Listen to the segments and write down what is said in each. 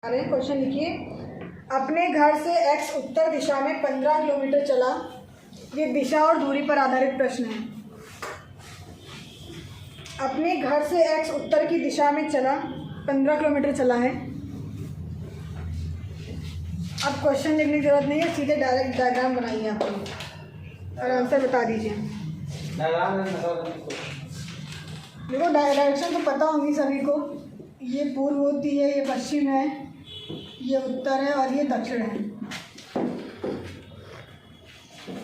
अरे क्वेश्चन लिखिए, अपने घर से x उत्तर दिशा में 15 किलोमीटर चला। ये दिशा और दूरी पर आधारित प्रश्न है। अपने घर से x उत्तर की दिशा में चला, 15 किलोमीटर चला है। अब क्वेश्चन लिखने की जरूरत नहीं है, सीधे डायरेक्ट डायग्राम बनाइए आप लोग और आंसर बता दीजिए। देखो डायरेक्शन तो पता होगी सभी को, ये पूर्व होती है, ये पश्चिम है, ये उत्तर है और ये दक्षिण है।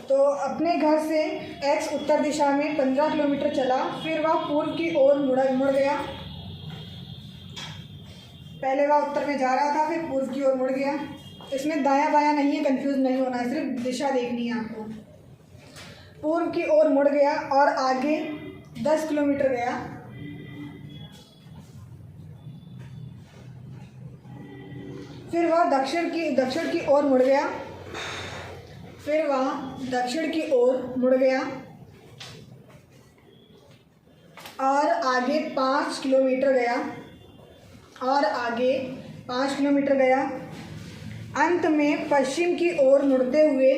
तो अपने घर से x उत्तर दिशा में 15 किलोमीटर चला, फिर वह पूर्व की ओर मुड़ गया। पहले वह उत्तर में जा रहा था, फिर पूर्व की ओर मुड़ गया। इसमें दायां बायां नहीं है, कंफ्यूज नहीं होना है, सिर्फ दिशा देखनी है आपको। पूर्व की ओर मुड़ गया और आगे 10 किलोमीटर गया। फिर वह दक्षिण की ओर मुड़ गया। फिर वह दक्षिण की ओर मुड़ गया और आगे 5 किलोमीटर गया और आगे 5 किलोमीटर गया। अंत में पश्चिम की ओर मुड़ते हुए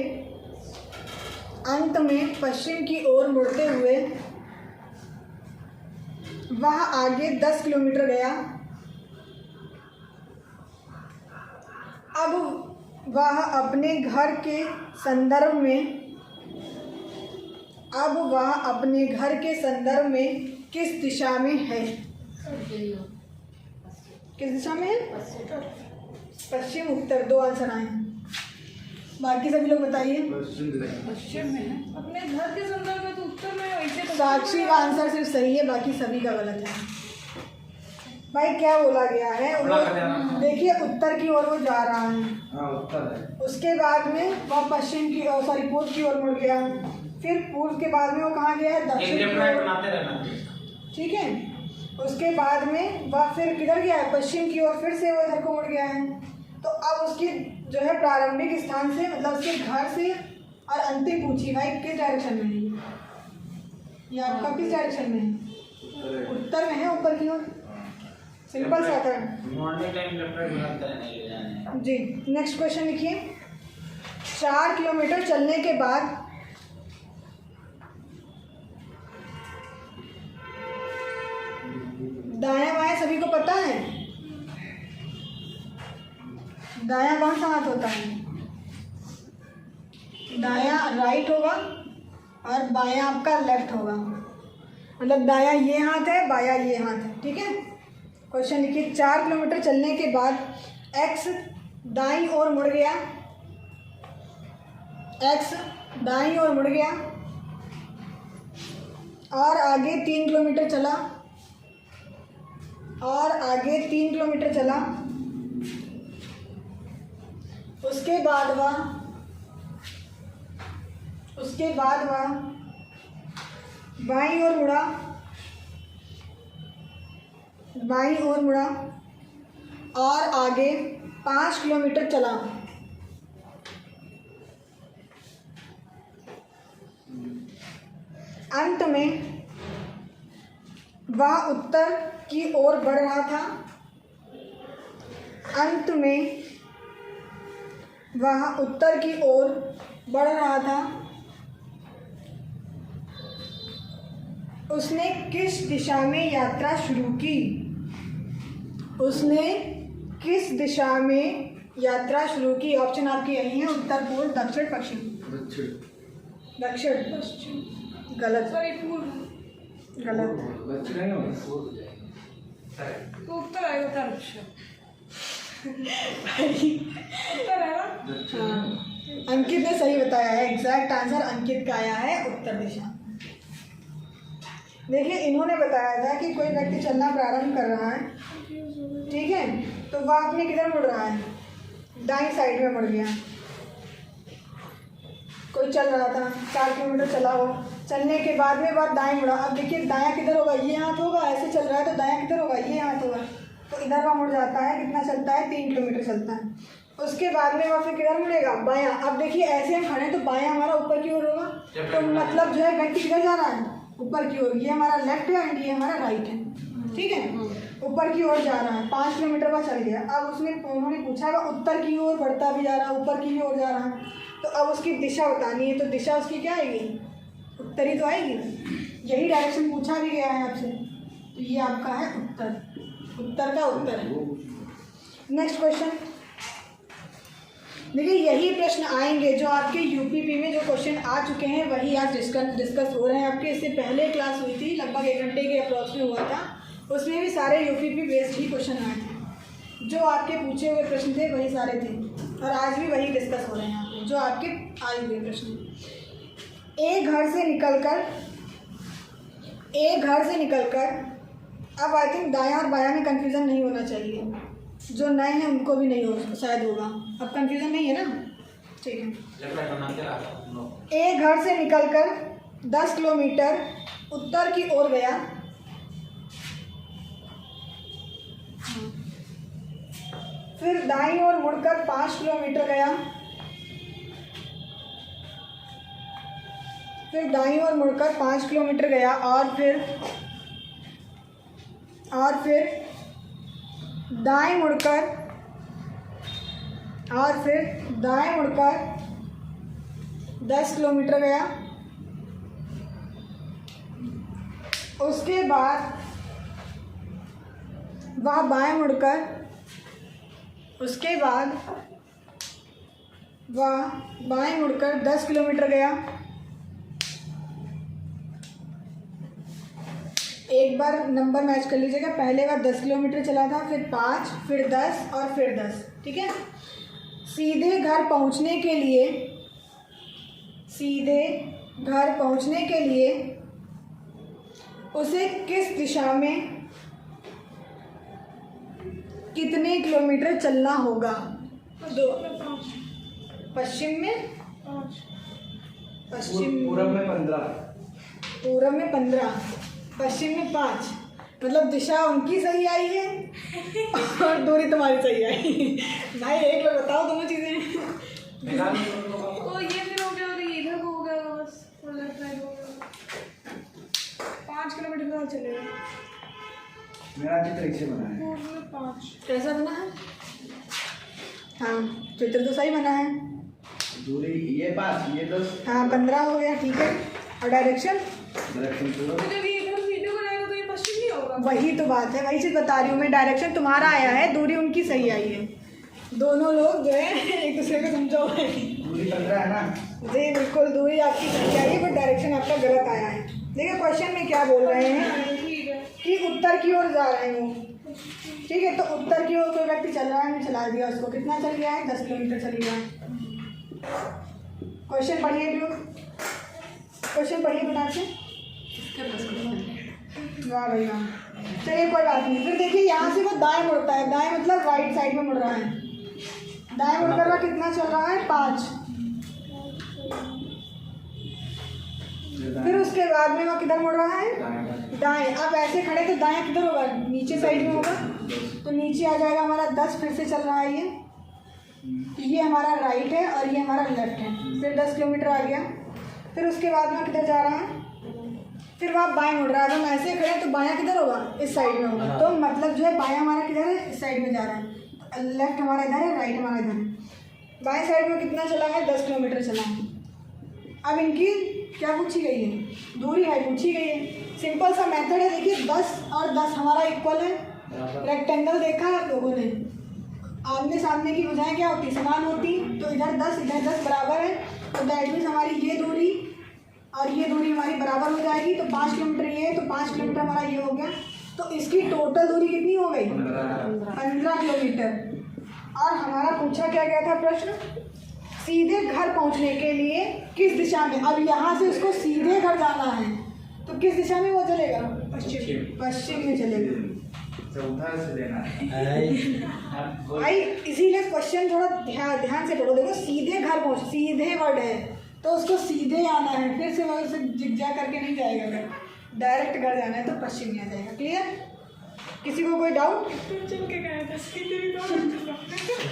वह आगे 10 किलोमीटर गया। अब वह अपने घर के संदर्भ में किस दिशा में है? किस दिशा में है? पश्चिम उत्तर, दो आंसर आए। बाकी सभी लोग बताइए। पश्चिम में है। अपने घर के संदर्भ में तो उत्तर में, वैसे तो साक्षी का आंसर सिर्फ सही है, बाकी सभी का गलत है। भाई क्या बोला गया है? देखिए उत्तर की ओर वो जा रहा है, उत्तर है। उसके बाद में वह पूर्व की ओर मुड़ गया। फिर पूर्व के बाद में वो कहाँ गया है? दक्षिण की ओर। ठीक है, उसके बाद में वह फिर किधर गया है? पश्चिम की ओर। फिर से वो इधर को मुड़ गया है। तो अब उसकी जो है प्रारंभिक स्थान से, मतलब उसके घर से और अंतिम पूछी भाई किस डायरेक्शन में है? ये आपका किस डायरेक्शन में है? उत्तर में है, ऊपर की ओर। सिंपल सा था जी। नेक्स्ट क्वेश्चन लिखिए, 4 किलोमीटर चलने के बाद दायां बायां सभी को पता है? दायां कौन सा हाथ होता है? दायां राइट होगा और बायां आपका लेफ्ट होगा। मतलब दायां ये हाथ है, बायां ये हाथ है। ठीक है, क्वेश्चन लिखिए, 4 किलोमीटर चलने के बाद x दाईं ओर मुड़ गया। x दाईं ओर मुड़ गया और आगे 3 किलोमीटर चला और आगे 3 किलोमीटर चला। उसके बाद वह बाईं ओर मुड़ा और आगे 5 किलोमीटर चला। अंत में वह उत्तर की ओर बढ़ रहा था। उसने किस दिशा में यात्रा शुरू की? ऑप्शन आपके यही है, उत्तर, पूर्व, दक्षिण, पश्चिम। दक्षिण। गलत। गलत। तो उत्तर आएगा, उत्तर है ना? हाँ, अंकित ने सही बताया है। एग्जैक्ट आंसर अंकित का आया है, उत्तर दिशा। देखिए इन्होंने बताया था कि कोई व्यक्ति चलना प्रारंभ कर रहा है, ठीक है, तो वह अपने किधर मुड़ रहा है? दाईं साइड में मुड़ गया। कोई चल रहा था, 4 किलोमीटर चला हो, चलने के बाद में वह दाएं मुड़ा। अब देखिए दायां किधर होगा? ये हाथ होगा। ऐसे चल रहा है तो दायां किधर होगा? ये हाथ होगा। तो इधर वह मुड़ जाता है। कितना चलता है? 3 किलोमीटर चलता है। उसके बाद में वह फिर किधर मुड़ेगा? बायां। अब देखिए ऐसे हम खड़े हैं तो बायां हमारा ऊपर की ओर होगा, तो मतलब जो है व्यक्ति किधर जा रहा है? ऊपर की ओर। ये हमारा लेफ्ट है एंड ये हमारा राइट है। ठीक है, ऊपर की ओर जा रहा है, 5 किलोमीटर का चल गया। अब उन्होंने पूछा वह उत्तर की ओर बढ़ता भी जा रहा है, ऊपर की ओर जा रहा है, तो अब उसकी दिशा बतानी है। तो दिशा उसकी क्या आएगी? उत्तरी तो आएगी ना। यही डायरेक्शन पूछा भी गया है आपसे, तो ये आपका है उत्तर। उत्तर का उत्तर है। नेक्स्ट क्वेश्चन देखिए, यही प्रश्न आएंगे जो आपके यूपीपी में जो क्वेश्चन आ चुके हैं वही आज डिस्कस हो रहे हैं आपके। इससे पहले क्लास हुई थी, लगभग 1 घंटे के अप्रॉक्स में हुआ था, उसमें भी सारे यूपीपी बेस्ड ही क्वेश्चन आए थे। जो आपके पूछे हुए प्रश्न थे वही सारे थे, और आज भी वही डिस्कस हो रहे हैं आपके जो आपके आए हुए प्रश्न। एक घर से निकलकर अब आई थिंक दायां और बायां में कन्फ्यूज़न नहीं होना चाहिए, जो नए हैं उनको भी नहीं हो शायद होगा। अब कन्फ्यूज़न नहीं है ना, ठीक है। एक घर से निकलकर 10 किलोमीटर उत्तर की ओर गया, फिर दाईं ओर मुड़कर 5 किलोमीटर गया, फिर दाईं ओर मुड़कर 5 किलोमीटर गया, और फिर दाएं मुड़कर 10 किलोमीटर गया। उसके बाद वह बाएं मुड़कर 10 किलोमीटर गया। एक बार नंबर मैच कर लीजिएगा, पहले बार 10 किलोमीटर चला था, फिर 5, फिर 10 और फिर 10, ठीक है। सीधे घर पहुंचने के लिए उसे किस दिशा में कितने किलोमीटर चलना होगा? पश्चिम में 5, पूरब में 15, पश्चिम में 5, मतलब दिशा उनकी सही आई है और दूरी तुम्हारी सही आई। भाई एक बार बताओ दोनों चीज़ें। तो ये फिर हो गया और ये इधर को हो गया, बस लेफ्ट साइड हो गया। 5 किलोमीटर का चलेगा। मेरा चित्र ऐसे बना है। 5 कैसा बना है? हाँ, चित्र तो सही बना है। दूरी ये 5, ये 10, हाँ 15 हो गया, ठीक है। और डायरेक्शन पूरा जब ये इधर सीधे को जाएगा तो ये पश्चिम नहीं होगा। वही तो बात है, वही चीज़ बता रही हूँ मैं। डायरेक्शन तुम्हारा आया है, दूरी उनकी सही आई है। दोनों लोग जो है एक दूसरे को समझो। दूरी 15 है ना? जी बिल्कुल, दूरी आपकी सही आई है, बट डायरेक्शन आपका गलत आया है। देखिए क्वेश्चन में क्या बोल रहे हैं कि उत्तर की ओर जा रहे हैं वो, ठीक है। तो उत्तर की ओर कोई व्यक्ति चल रहा है, मैं चला दिया उसको। कितना चल गया है? 10 किलोमीटर चल गया है। क्वेश्चन पढ़िए लोग, क्वेश्चन पढ़िए बता से। वाह भाई वाह, चलिए कोई बात नहीं। फिर देखिए यहाँ से वो दाएं मुड़ता है, दाएं मतलब राइट साइड में मुड़ रहा है। दाएं मुड़कर वह कितना चल रहा है? 5। फिर उसके बाद में वो किधर मुड़ रहा है? दाएं। अब ऐसे खड़े तो दाएं किधर होगा? नीचे साइड में होगा, तो नीचे आ जाएगा हमारा 10। फिर से चल रहा है ये हमारा राइट है और ये हमारा लेफ्ट है। फिर 10 किलोमीटर आ गया। फिर उसके बाद में किधर जा रहा है? फिर वहाँ बाएं मुड़ रहा है। हम ऐसे खड़े तो बायां किधर होगा? इस साइड में होगा। तो मतलब जो है बायां हमारा किधर है? इस साइड में जा रहा है। लेफ्ट हमारा इधर है, राइट हमारा इधर है। बाएं साइड में कितना चला है? 10 किलोमीटर चला है। अब इनकी क्या पूछी गई है? दूरी है पूछी गई है। सिंपल सा मेथड है। देखिए 10 और 10 हमारा इक्वल है। रेक्टेंगल देखा है आप लोगों ने, आमने सामने की भुजाएं क्या होती? समान होती। तो इधर 10 इधर 10 बराबर है, तो दैट मीन्स हमारी ये दूरी और ये दूरी हमारी बराबर हो जाएगी। तो 5 किलोमीटर ये है, तो 5 किलोमीटर हमारा ये हो गया। तो इसकी टोटल दूरी कितनी हो गई? 15 किलोमीटर। और हमारा पूछा क्या गया था प्रश्न? सीधे घर पहुंचने के लिए किस दिशा में? अब यहाँ से उसको सीधे घर जाना है, तो किस दिशा में वो चलेगा? पश्चिम में चलेगा। चौथा से लेना है भाई इसीलिए क्वेश्चन थोड़ा ध्यान से पढ़ो। देखो सीधे घर पहुँच, सीधे वर्ड है तो उसको सीधे आना है। फिर से वह जिगजा करके नहीं जाएगा। अगर डायरेक्ट घर जाना है तो पश्चिम में आ जाएगा। क्लियर? किसी को कोई डाउट?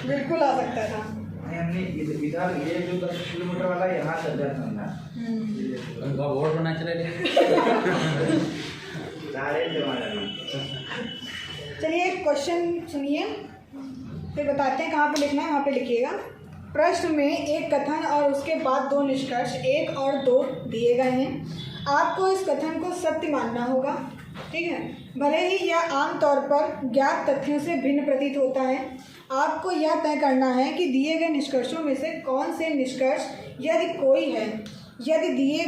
बिल्कुल आ सकता था। हमने इधर ये जो 10 किलोमीटर वाला यहाँ चल जाता था। उनका वोट बना चले सारे जमा चलिए एक क्वेश्चन सुनिए, फिर बताते हैं कहाँ पे लिखना है, वहाँ पे लिखिएगा। प्रश्न में एक कथन और उसके बाद 2 निष्कर्ष 1 और 2 दिए गए हैं। आपको इस कथन को सत्य मानना होगा, ठीक है, भले ही यह आमतौर पर ज्ञात तथ्यों से भिन्न प्रतीत होता है। आपको यह तय करना है कि दिए गए निष्कर्षों में से कौन से निष्कर्ष, यदि कोई है, यदि दिए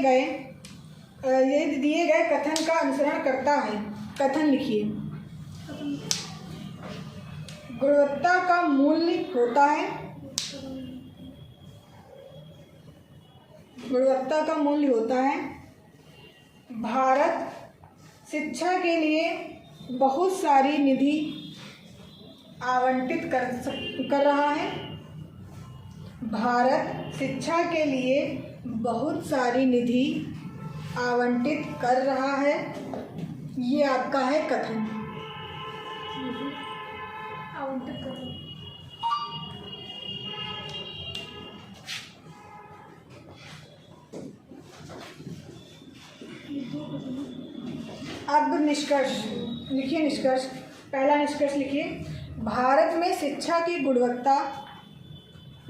गए कथन का अनुसरण करता है। कथन लिखिए। गुणवत्ता का मूल्य होता है, गुणवत्ता का मूल्य होता है। भारत शिक्षा के लिए बहुत सारी निधि आवंटित कर रहा है। भारत शिक्षा के लिए बहुत सारी निधि आवंटित कर रहा है। ये आपका है कथन। आवंटित करो। अब निष्कर्ष लिखिए। निष्कर्ष, पहला निष्कर्ष लिखिए। भारत में शिक्षा की गुणवत्ता,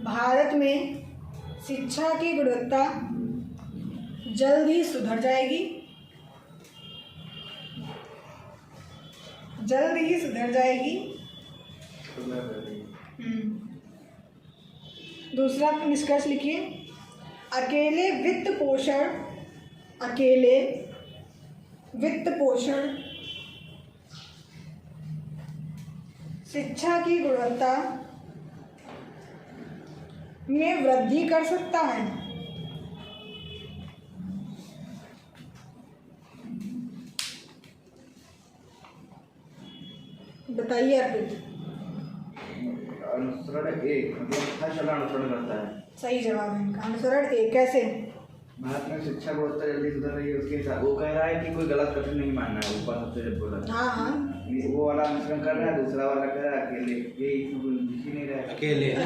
भारत में शिक्षा की गुणवत्ता जल्द ही सुधर जाएगी, जल्द ही सुधर जाएगी। दूसरा निष्कर्ष लिखिए। अकेले वित्त पोषण शिक्षा की गुणवत्ता में वृद्धि कर सकता है। बताइए अर्पित। अनुसरण 1 मतलब हर चला अनुसरण करता है। सही जवाब है इनका। अनुसरण 1 कैसे? भारत में शिक्षा गुणवत्ता जल्दी सुधर रही है, उसके हिसाब वो कह रहा है कि कोई गलत कथन नहीं मानना है। ऊपर सबसे जब बोला हाँ, वो वाला अनुसरण कर रहा है, दूसरा वाला कह रहा है अकेले। ये लिख ही नहीं रहा है।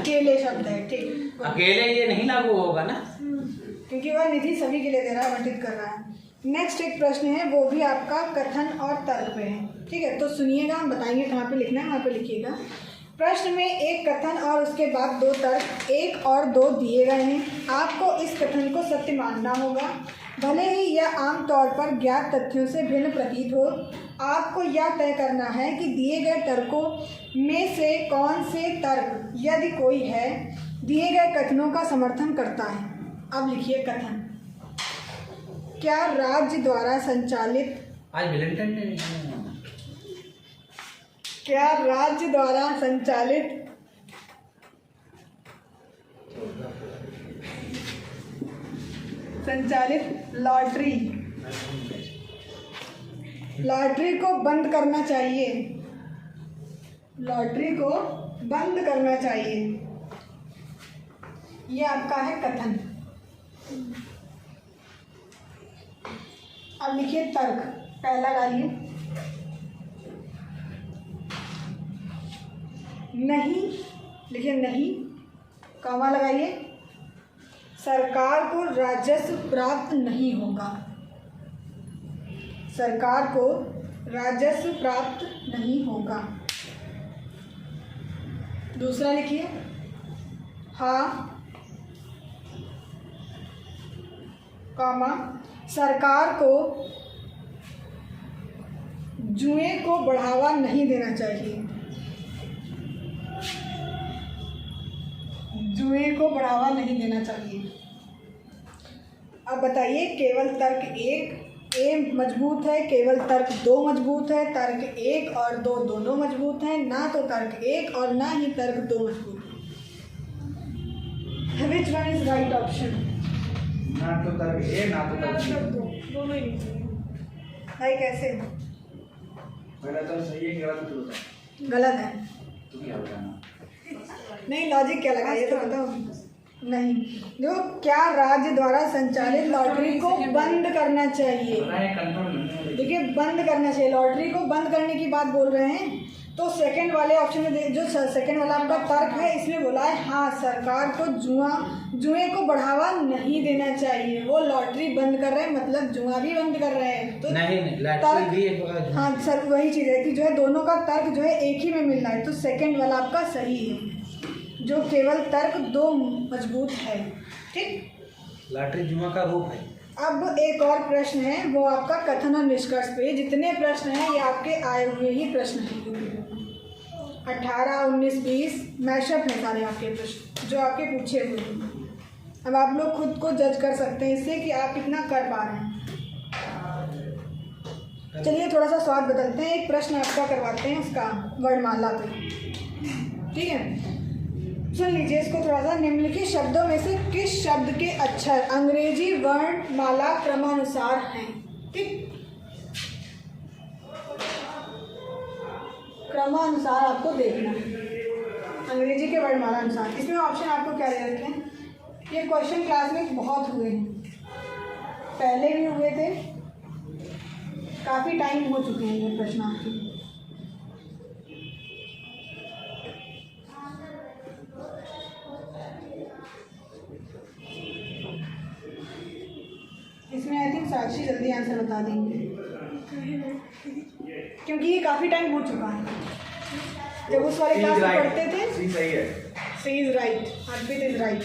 अकेले शब्द है, ठीक। अकेले ये नहीं लागू होगा ना, क्योंकि वह निधि सभी के लिए दे रहा है, आवंटित कर रहा है। नेक्स्ट एक प्रश्न है, वो भी आपका कथन और तर्क पे है, ठीक है। तो सुनिएगा, हम बताएंगे कहाँ पे लिखना है, वहाँ पे लिखिएगा। प्रश्न में एक कथन और उसके बाद 2 तर्क 1 और 2 दिए गए हैं। आपको इस कथन को सत्य मानना होगा, भले ही यह आमतौर पर ज्ञात तथ्यों से भिन्न प्रतीत हो। आपको यह तय करना है कि दिए गए तर्कों में से कौन से तर्क, यदि कोई है, दिए गए कथनों का समर्थन करता है। अब लिखिए कथन। क्या राज्य द्वारा संचालित, आज वैलेंटाइन डे नहीं है। क्या राज्य द्वारा संचालित लॉटरी को बंद करना चाहिए, लॉटरी को बंद करना चाहिए। ये आपका है कथन। अब लिखिए तर्क। पहला डालिए नहीं, लिखिए नहीं, कॉमा लगाइए। सरकार को राजस्व प्राप्त नहीं होगा, सरकार को राजस्व प्राप्त नहीं होगा। दूसरा लिखिए हाँ, कॉमा, सरकार को जुए को बढ़ावा नहीं देना चाहिए, जुए को बढ़ावा नहीं देना चाहिए। अब बताइए, केवल तर्क 1 ए मजबूत है, केवल तर्क 2 मजबूत है, तर्क 1 और 2 दोनों मजबूत हैं, ना तो तर्क 1 और ना ही तर्क 2 मजबूत है। Which one is right option? ना तो तर्क ए ना तो तर्क तर्क 2 बी। दोनों ही नहीं चाहिए। भाई कैसे? पहला तो सही है, गलत तो होता है। गलत है। तो क्या बताना? नहीं, लॉजिक क्या लगा ये तो बताओ। नहीं, जो क्या राज्य द्वारा संचालित लॉटरी को बंद करना चाहिए। कंट्रोल नहीं है। देखिए, बंद करना चाहिए, लॉटरी को बंद करने की बात बोल रहे हैं। तो सेकंड वाले ऑप्शन में जो सेकंड वाला आपका तर्क है इसमें बोला है हाँ सरकार को जुए को बढ़ावा नहीं देना चाहिए, वो लॉटरी बंद कर रहे हैं मतलब जुआ भी बंद कर रहे हैं। तो नहीं लॉटरी भी एक प्रकार जुआ। हाँ सर वही चीज़ है कि जो है दोनों का तर्क जो है एक ही में मिल रहा है, तो सेकंड वाला आपका सही है, जो केवल तर्क दो मजबूत है। ठीक, लॉटरी जुआ का रूप है। अब एक और प्रश्न है वो आपका कथन और निष्कर्ष पे। जितने प्रश्न हैं ये आपके आए हुए ही प्रश्न हैं, 18, 19, 20 मैशअप है सारे आपके प्रश्न जो आपके पूछे हुए हैं। अब आप लोग खुद को जज कर सकते हैं इससे कि आप कितना कर पा रहे हैं। चलिए थोड़ा सा स्वाद बदलते हैं, एक प्रश्न आपका करवाते हैं उसका वर्णमाला पे, ठीक है। सुन लीजिए इसको थोड़ा सा। निम्नलिखित शब्दों में से किस शब्द के अक्षर अंग्रेजी वर्णमाला क्रमानुसार हैं? ठीक, क्रमानुसार आपको देखना है, अंग्रेजी के वर्णमाला अनुसार। इसमें ऑप्शन आपको क्या दे रखे हैं? ये क्वेश्चन क्लास में बहुत हुए हैं, पहले भी हुए थे, काफ़ी टाइम हो चुके हैं ये प्रश्न आपके। इसमें आई थिंक साक्षी जल्दी आंसर बता देंगे क्योंकि ये काफ़ी टाइम हो चुका है। जब उस वाले क्लास में पढ़ते थे। सी सही है, C is right, Arpit is right.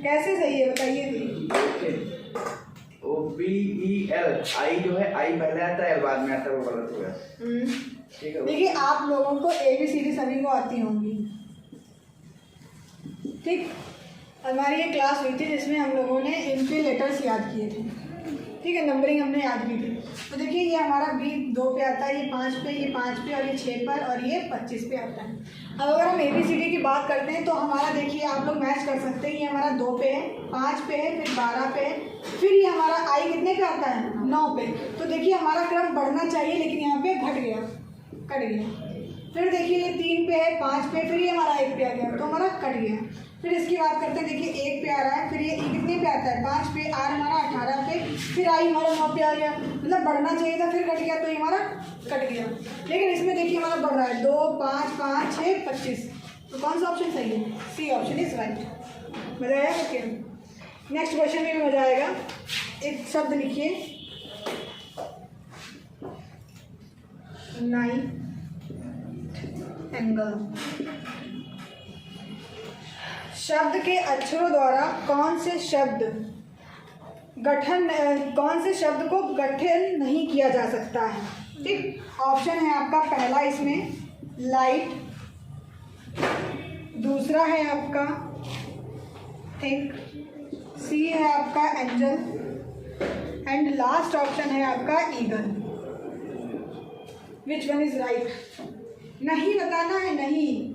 कैसे सही है बताइए। OBEL आई जो है आई पहले आता है बाद में आता है, वो गलत हो गया। ठीक है, देखिए आप लोगों को ABCD सभी को आती होंगी, ठीक। हमारी ये क्लास हुई थी जिसमें हम लोगों ने इनके लेटर्स याद किए थे, ठीक है, नंबरिंग हमने याद की थी। तो देखिए ये हमारा B 2 पे आता है, ये 5 पे, ये 5 पे और ये 6 पर और ये 25 पे आता है। अब अगर हम ABCD की बात करते हैं तो हमारा देखिए आप लोग मैच कर सकते हैं। ये हमारा 2 पे है, 5 पे है, फिर 12 पे है, फिर ये हमारा I कितने पे आता है? 9 पे। तो देखिए हमारा क्रम बढ़ना चाहिए लेकिन यहाँ पे घट गया, कट गया। फिर देखिए ये 3 पे है, 5 पे, फिर ये हमारा 1 पे आ गया तो हमारा कट गया। फिर इसकी बात करते हैं, देखिए 1 पे आ रहा है, फिर ये कितने पे आता है? 5 पे, R हमारा 18 पे, फिर I हमारा 9 पे आ गया, मतलब बढ़ना चाहिए था, फिर कट गया तो ये हमारा कट गया। लेकिन इसमें देखिए हमारा बढ़ रहा है 2, 5, 5, 6, 25। तो कौन सा ऑप्शन सही है? C option is right. मजा आया ओके। नेक्स्ट क्वेश्चन में भी मजा आएगा। एक शब्द लिखिए, नाइट एंगल। शब्द के अक्षरों द्वारा कौन से शब्द को गठन नहीं किया जा सकता है? ठीक, ऑप्शन है आपका पहला इसमें लाइट, दूसरा है आपका थिंक, सी है आपका एंजल एंड लास्ट ऑप्शन है आपका eagle. Which one is right? नहीं बताना है, नहीं।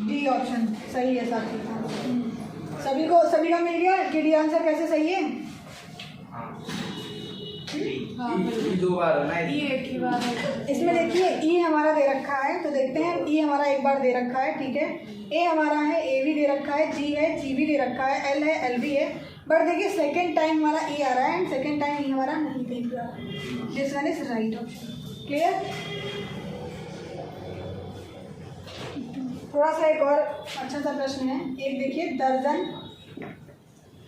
डी ऑप्शन सही है साथी। सभी का मिल गया कि डी आंसर कैसे सही है? हाँ, दो बार है ना, ये एक ही बार है। इसमें देखिए ई हमारा दे रखा है तो देखते हैं। ई हमारा एक बार दे रखा है, ठीक है। ए हमारा है, ए भी दे रखा है, जी है, जी भी दे रखा है, एल है, एल भी है। बट देखिए सेकंड टाइम हमारा ई आ रहा है एंड सेकंड टाइम ई हमारा नहीं दिख रहा। This one is right option. Clear? थोड़ा सा एक और अच्छा सा प्रश्न है। एक देखिए, दर्जन,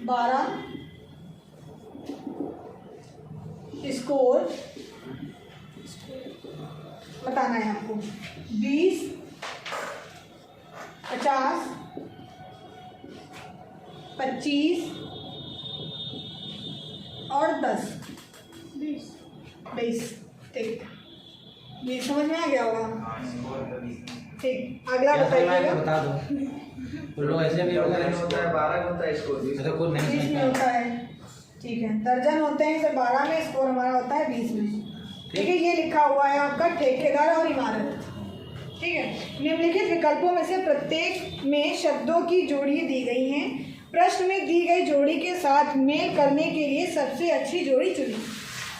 12, स्कोर बताना है आपको, 20, 50, 25 और 10, 20। ठीक, ये समझ में आ गया होगा। ठीक, अगला बताइएगा। बता दो। वो लोग ऐसे भी होता है 12 का होता है स्कोर, 20 कुछ नहीं 20 में होता है, ठीक है। दर्जन होते हैं इसे 12 में, स्कोर हमारा होता है 20 में। ठीक है, ये लिखा हुआ है आपका ठेकेदार और इमारत। ठीक है, निम्नलिखित विकल्पों में से प्रत्येक में शब्दों की जोड़ी दी गई हैं। प्रश्न में दी गई जोड़ी के साथ मेल करने के लिए सबसे अच्छी जोड़ी चुनी।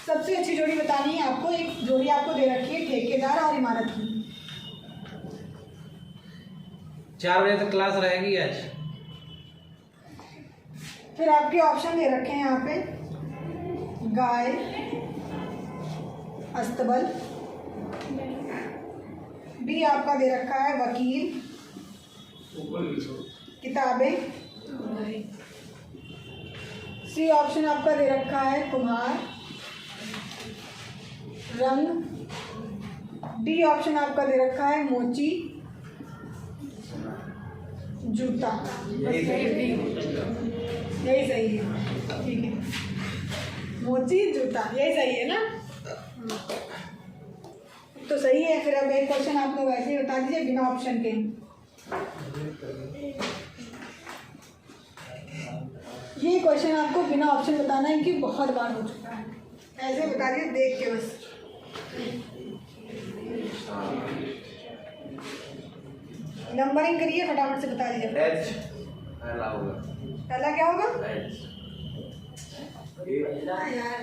सबसे अच्छी जोड़ी बतानी है आपको। एक जोड़ी आपको दे रखी है ठेकेदार और इमारत की। 4 बजे तक क्लास रहेगी आज। फिर आपके ऑप्शन दे रखे हैं यहाँ पे, गाय, अस्तबल। बी आपका दे रखा है वकील। किताबें। सी ऑप्शन आपका दे रखा है कुम्हार, रंग। डी ऑप्शन आपका दे रखा है मोची, जूता। यही सही है, ठीक है। मोची जूता यही सही है ना? तो सही है। फिर अब एक क्वेश्चन आप लोग ऐसे ही बता दीजिए बिना ऑप्शन के। ये क्वेश्चन आपको बिना ऑप्शन बताना है कि बहुत बार हो चुका है। ऐसे बता दिए देख के बस। नंबरिंग करिए, फटाफट से बता दीजिए। एच पहला होगा। पहला क्या होगा? एच। यार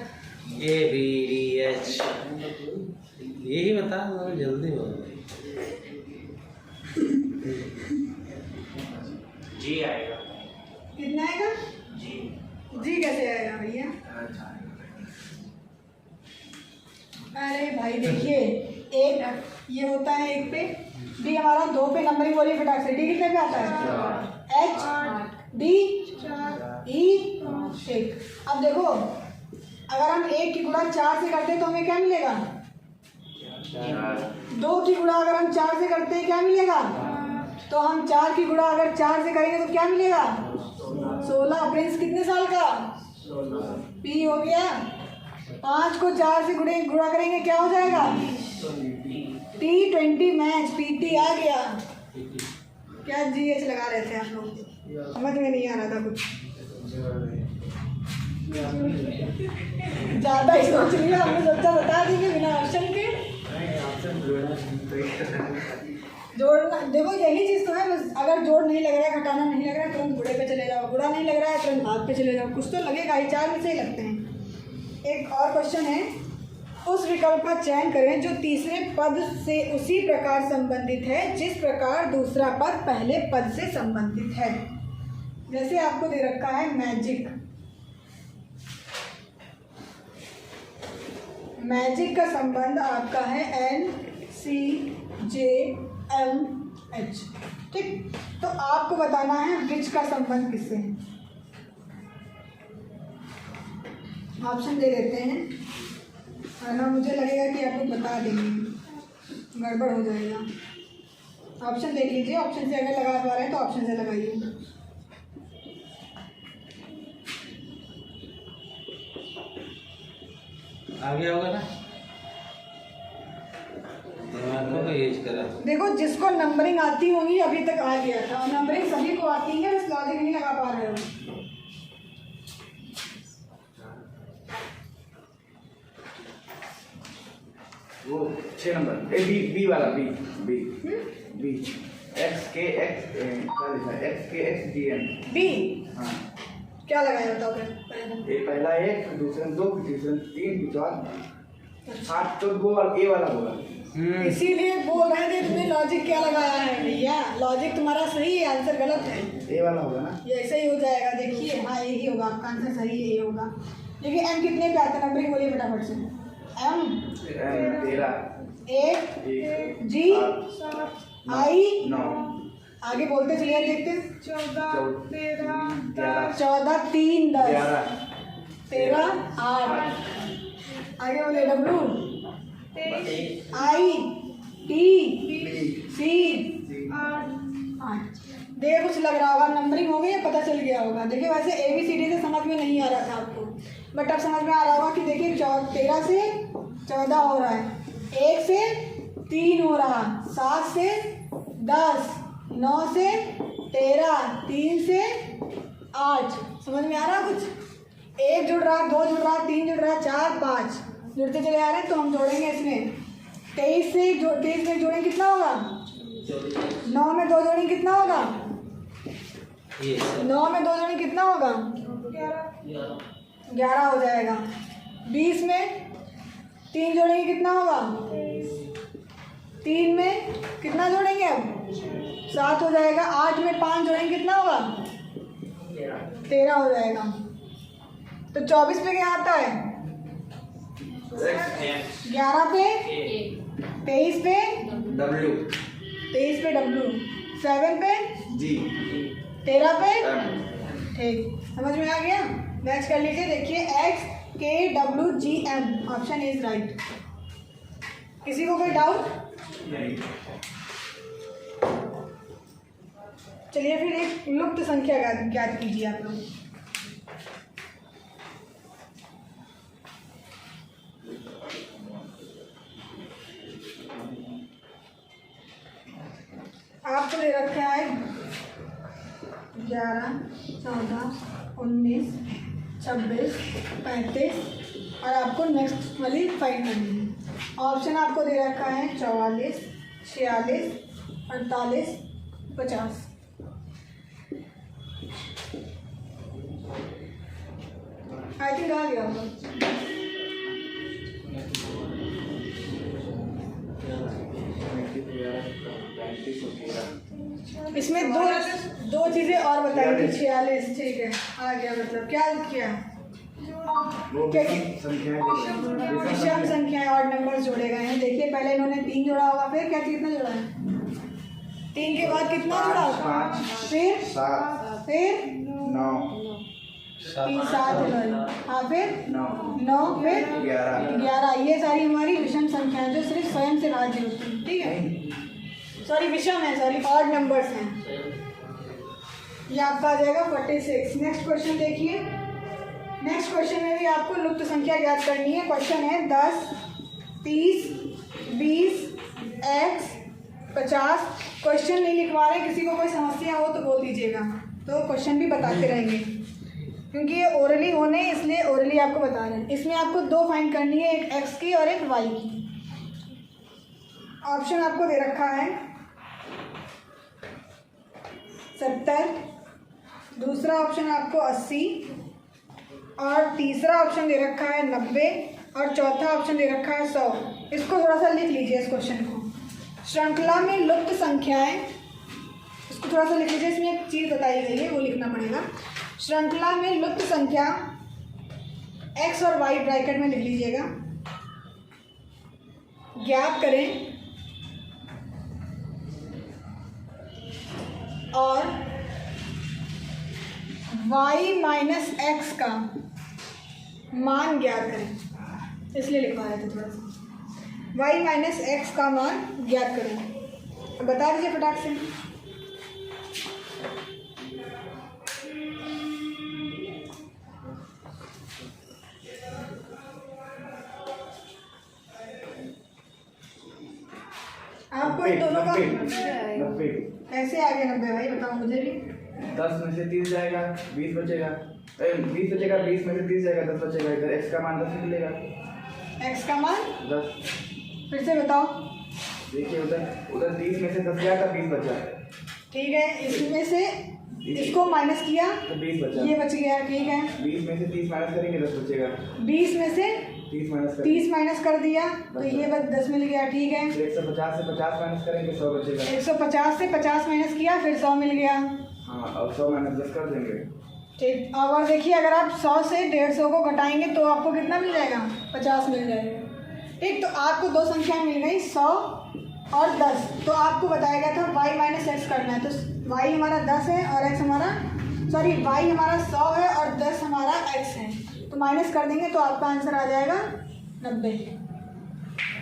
ए बी डी एच, यही बता दो जल्दी बोलो। जी आएगा। कितना आएगा? जी कैसे आएगा भैया? अरे भाई देखिए, एक ये होता है एक पे, डी हमारा 2 पे। नंबरिंग बोलिए फटाक से। डी कितने पे आता है? एच, डी, ई, 1। अब देखो, अगर हम 1 की गुणा 4 से करते हैं तो हमें क्या मिलेगा? 2 की गुणा अगर हम 4 से करते हैं क्या मिलेगा? तो हम 4 की गुणा अगर 4 से करेंगे तो क्या मिलेगा? 16। प्रिंस कितने साल का? पी हो गया। 5 को 4 से गुणा करेंगे क्या हो जाएगा? T20 मैच, पीटी आ गया। क्या जीएच लगा रहे थे आप लोग? समझ में नहीं आ रहा था कुछ, ज़्यादा ही सोच लिया हमने। सोचा बता देंगे बिना ऑप्शन के। जोड़ना देखो यही चीज़ तो है बस। अगर जोड़ नहीं लग रहा है, घटाना नहीं लग रहा है, तुरंत गुणे पे चले जाओ। गुणा नहीं लग रहा है, तुरंत भाग पे चले जाओ। कुछ तो लगेगा ही, 4 में से ही लगते हैं। एक और क्वेश्चन है, उस विकल्प का चयन करें जो तीसरे पद से उसी प्रकार संबंधित है जिस प्रकार दूसरा पद पहले पद से संबंधित है। जैसे आपको दे रखा है मैजिक। मैजिक का संबंध आपका है NCJMH, ठीक। तो आपको बताना है विच का संबंध किससे है। ऑप्शन दे देते हैं, वरना मुझे लगेगा कि आप लोग बता देंगे, गड़बड़ हो जाएगा। ऑप्शन देख लीजिए, ऑप्शन से अगर लगा पा रहे हैं तो ऑप्शन से लगाइए। आ गया होगा ना? दिमाग को यूज करा। देखो जिसको नंबरिंग आती होगी अभी तक आ गया था, और नंबरिंग सभी को आती है, बस लॉजिक नहीं लगा पा रहे हो। वो 6 नंबर बी वाला बी एक्स के एक्स डी एन बी। हाँ, क्या लगाया बताओ पहले? ये पहला 1, दूसरा 2, तीसरा 3, चौथा 8। तो वो ए वाला होगा। इसीलिए बोल रहे थे तुमने लॉजिक क्या लगाया है भैया। लॉजिक तुम्हारा सही है, आंसर गलत है। ए वाला होगा ना? ये ऐसे ही हो जाएगा। देखिए हाँ यही होगा आपका आंसर, सही है ये होगा। देखिए एम कितने पे आता है? नंबरिंग बोलिए फटाफट से। एम 13, 1 जी आई 9, आगे बोलते चलिए, देखते हैं। 14, 13, 10, 14 3 10 11, 13 8। आगे बोले डब्लू 23, आई टी बी, सी 8। देखिए कुछ लग रहा होगा, नंबरिंग हो गई है, पता चल गया होगा। देखिए वैसे ABCD से समझ में नहीं आ रहा था आपको, बट अब समझ में आ रहा होगा कि देखिए 13 से 14 हो रहा है, 1 से 3 हो रहा, 7 से 10, 9 से 13, 3 से 8। समझ में आ रहा कुछ? 1 जुड़ रहा, 2 जुड़ रहा, 3 जुड़ रहा, 4 5 जुड़ते चले आ रहे हैं। तो हम जोड़ेंगे इसमें 23 में जोड़ेंगे कितना होगा? 9 में 2 जोड़ेंगे कितना होगा? 9 में 2 जोड़ेंगे कितना होगा? 11 हो जाएगा। 20 में 3 जोड़ेंगे कितना होगा? 3 में कितना जोड़ेंगे अब? 7 हो जाएगा। 8 में 5 जोड़ेंगे कितना होगा? 13 हो जाएगा। तो 24 पे क्या आता है? 11 पे, 23 पे, W 23 पे W, 7 पे, G 13 पे, M ठीक, समझ में आ गया। मैच कर लीजिए, देखिए X K W G M, option is right. किसी को कोई डाउट? नहीं। चलिए फिर एक लुप्त संख्या ज्ञात कीजिए आप लोग। आपको दे रखा है 11, 14, 19, 26, 35 और आपको नेक्स्ट वाली फाइंड करनी है। ऑप्शन आपको दे रखा है 44, 46, 48, 50। आई थिंक आ गया होगा। इसमें दो चीजें और बताई थी। 46, ठीक है, आ गया। मतलब क्या किया? क्या विषम संख्याएं और नंबर जोड़े गए हैं। देखिए पहले इन्होंने 3 जोड़ा होगा, फिर क्या कितना जोड़ा है? 3 के बाद कितना जोड़ा होगा? फिर 7 फिर 9 3 7 हाँ, फिर 9 फिर 11। ये सारी हमारी विषम संख्याएं जो सिर्फ स्वयं से भाज्य होती हैं, ठीक है। सॉरी विषम है, सॉरी ऑड नंबर्स हैं। ये आपका आ जाएगा 46। नेक्स्ट क्वेश्चन देखिए। नेक्स्ट क्वेश्चन में भी आपको लुप्त संख्या ज्ञात करनी है। क्वेश्चन है 10, 30, 20, X, 50। क्वेश्चन नहीं लिखवा रहे, किसी को कोई समस्या हो तो बोल दीजिएगा, तो क्वेश्चन भी बताते रहेंगे क्योंकि ये ओरली होने, इसलिए ओरली आपको बता रहे हैं। इसमें आपको 2 फाइंड करनी है, एक X की और एक Y की। ऑप्शन आपको दे रखा है 70, दूसरा ऑप्शन आपको 80 और तीसरा ऑप्शन दे रखा है 90 और चौथा ऑप्शन दे रखा है 100। इसको थोड़ा सा लिख लीजिए इस क्वेश्चन को। श्रृंखला में लुप्त संख्याएं, इसको थोड़ा सा लिख लीजिए। इसमें एक चीज़ बताई गई है, वो लिखना पड़ेगा। श्रृंखला में लुप्त संख्या X और Y ब्रैकेट में लिख लीजिएगा। ज्ञात करें और y माइनस एक्स का मान ज्ञात करें, इसलिए लिखवा रहे थे थोड़ा सा। y माइनस एक्स का मान ज्ञात करें, बता दीजिए फटाक से। आपको इन दोनों का 90 कैसे आ गया 90 भाई, बताओ मुझे भी। 10 में से 30 जाएगा, 20 बचेगा। 20 बचेगा, 20 में से 30 जाएगा, 10 बचेगा। इधर x का मान 10 निकलेगा। x का मान 10। फिर से बताओ। देखिए उधर 30 में से 10 गया था, 20 बचा। ठीक है, इसमें से इसको माइनस किया तो 20 बचा। ये बच गया, ठीक है। 20 में से 30 माइनस करेंगे, 10 बचेगा। 20 में से 30 माइनस कर दिया तो ये बस 10 मिल गया, ठीक है। 150 से 50 माइनस करेंगे, 100 बचेगा। 150 से 50 माइनस किया, फिर 100 मिल गया। हाँ, और 100 माइनस 10 कर देंगे। ठीक, और देखिए अगर आप 100 से 150 को घटाएंगे तो आपको कितना मिल जाएगा? 50 मिल जाएगा। ठीक, तो आपको 2 संख्याएं मिल गई, 100 और 10। तो आपको बताया गया था y माइनस एक्स करना है। तो y हमारा 10 है और x हमारा y हमारा 100 है और 10 हमारा x है। तो माइनस कर देंगे तो आपका आंसर आ जाएगा 90।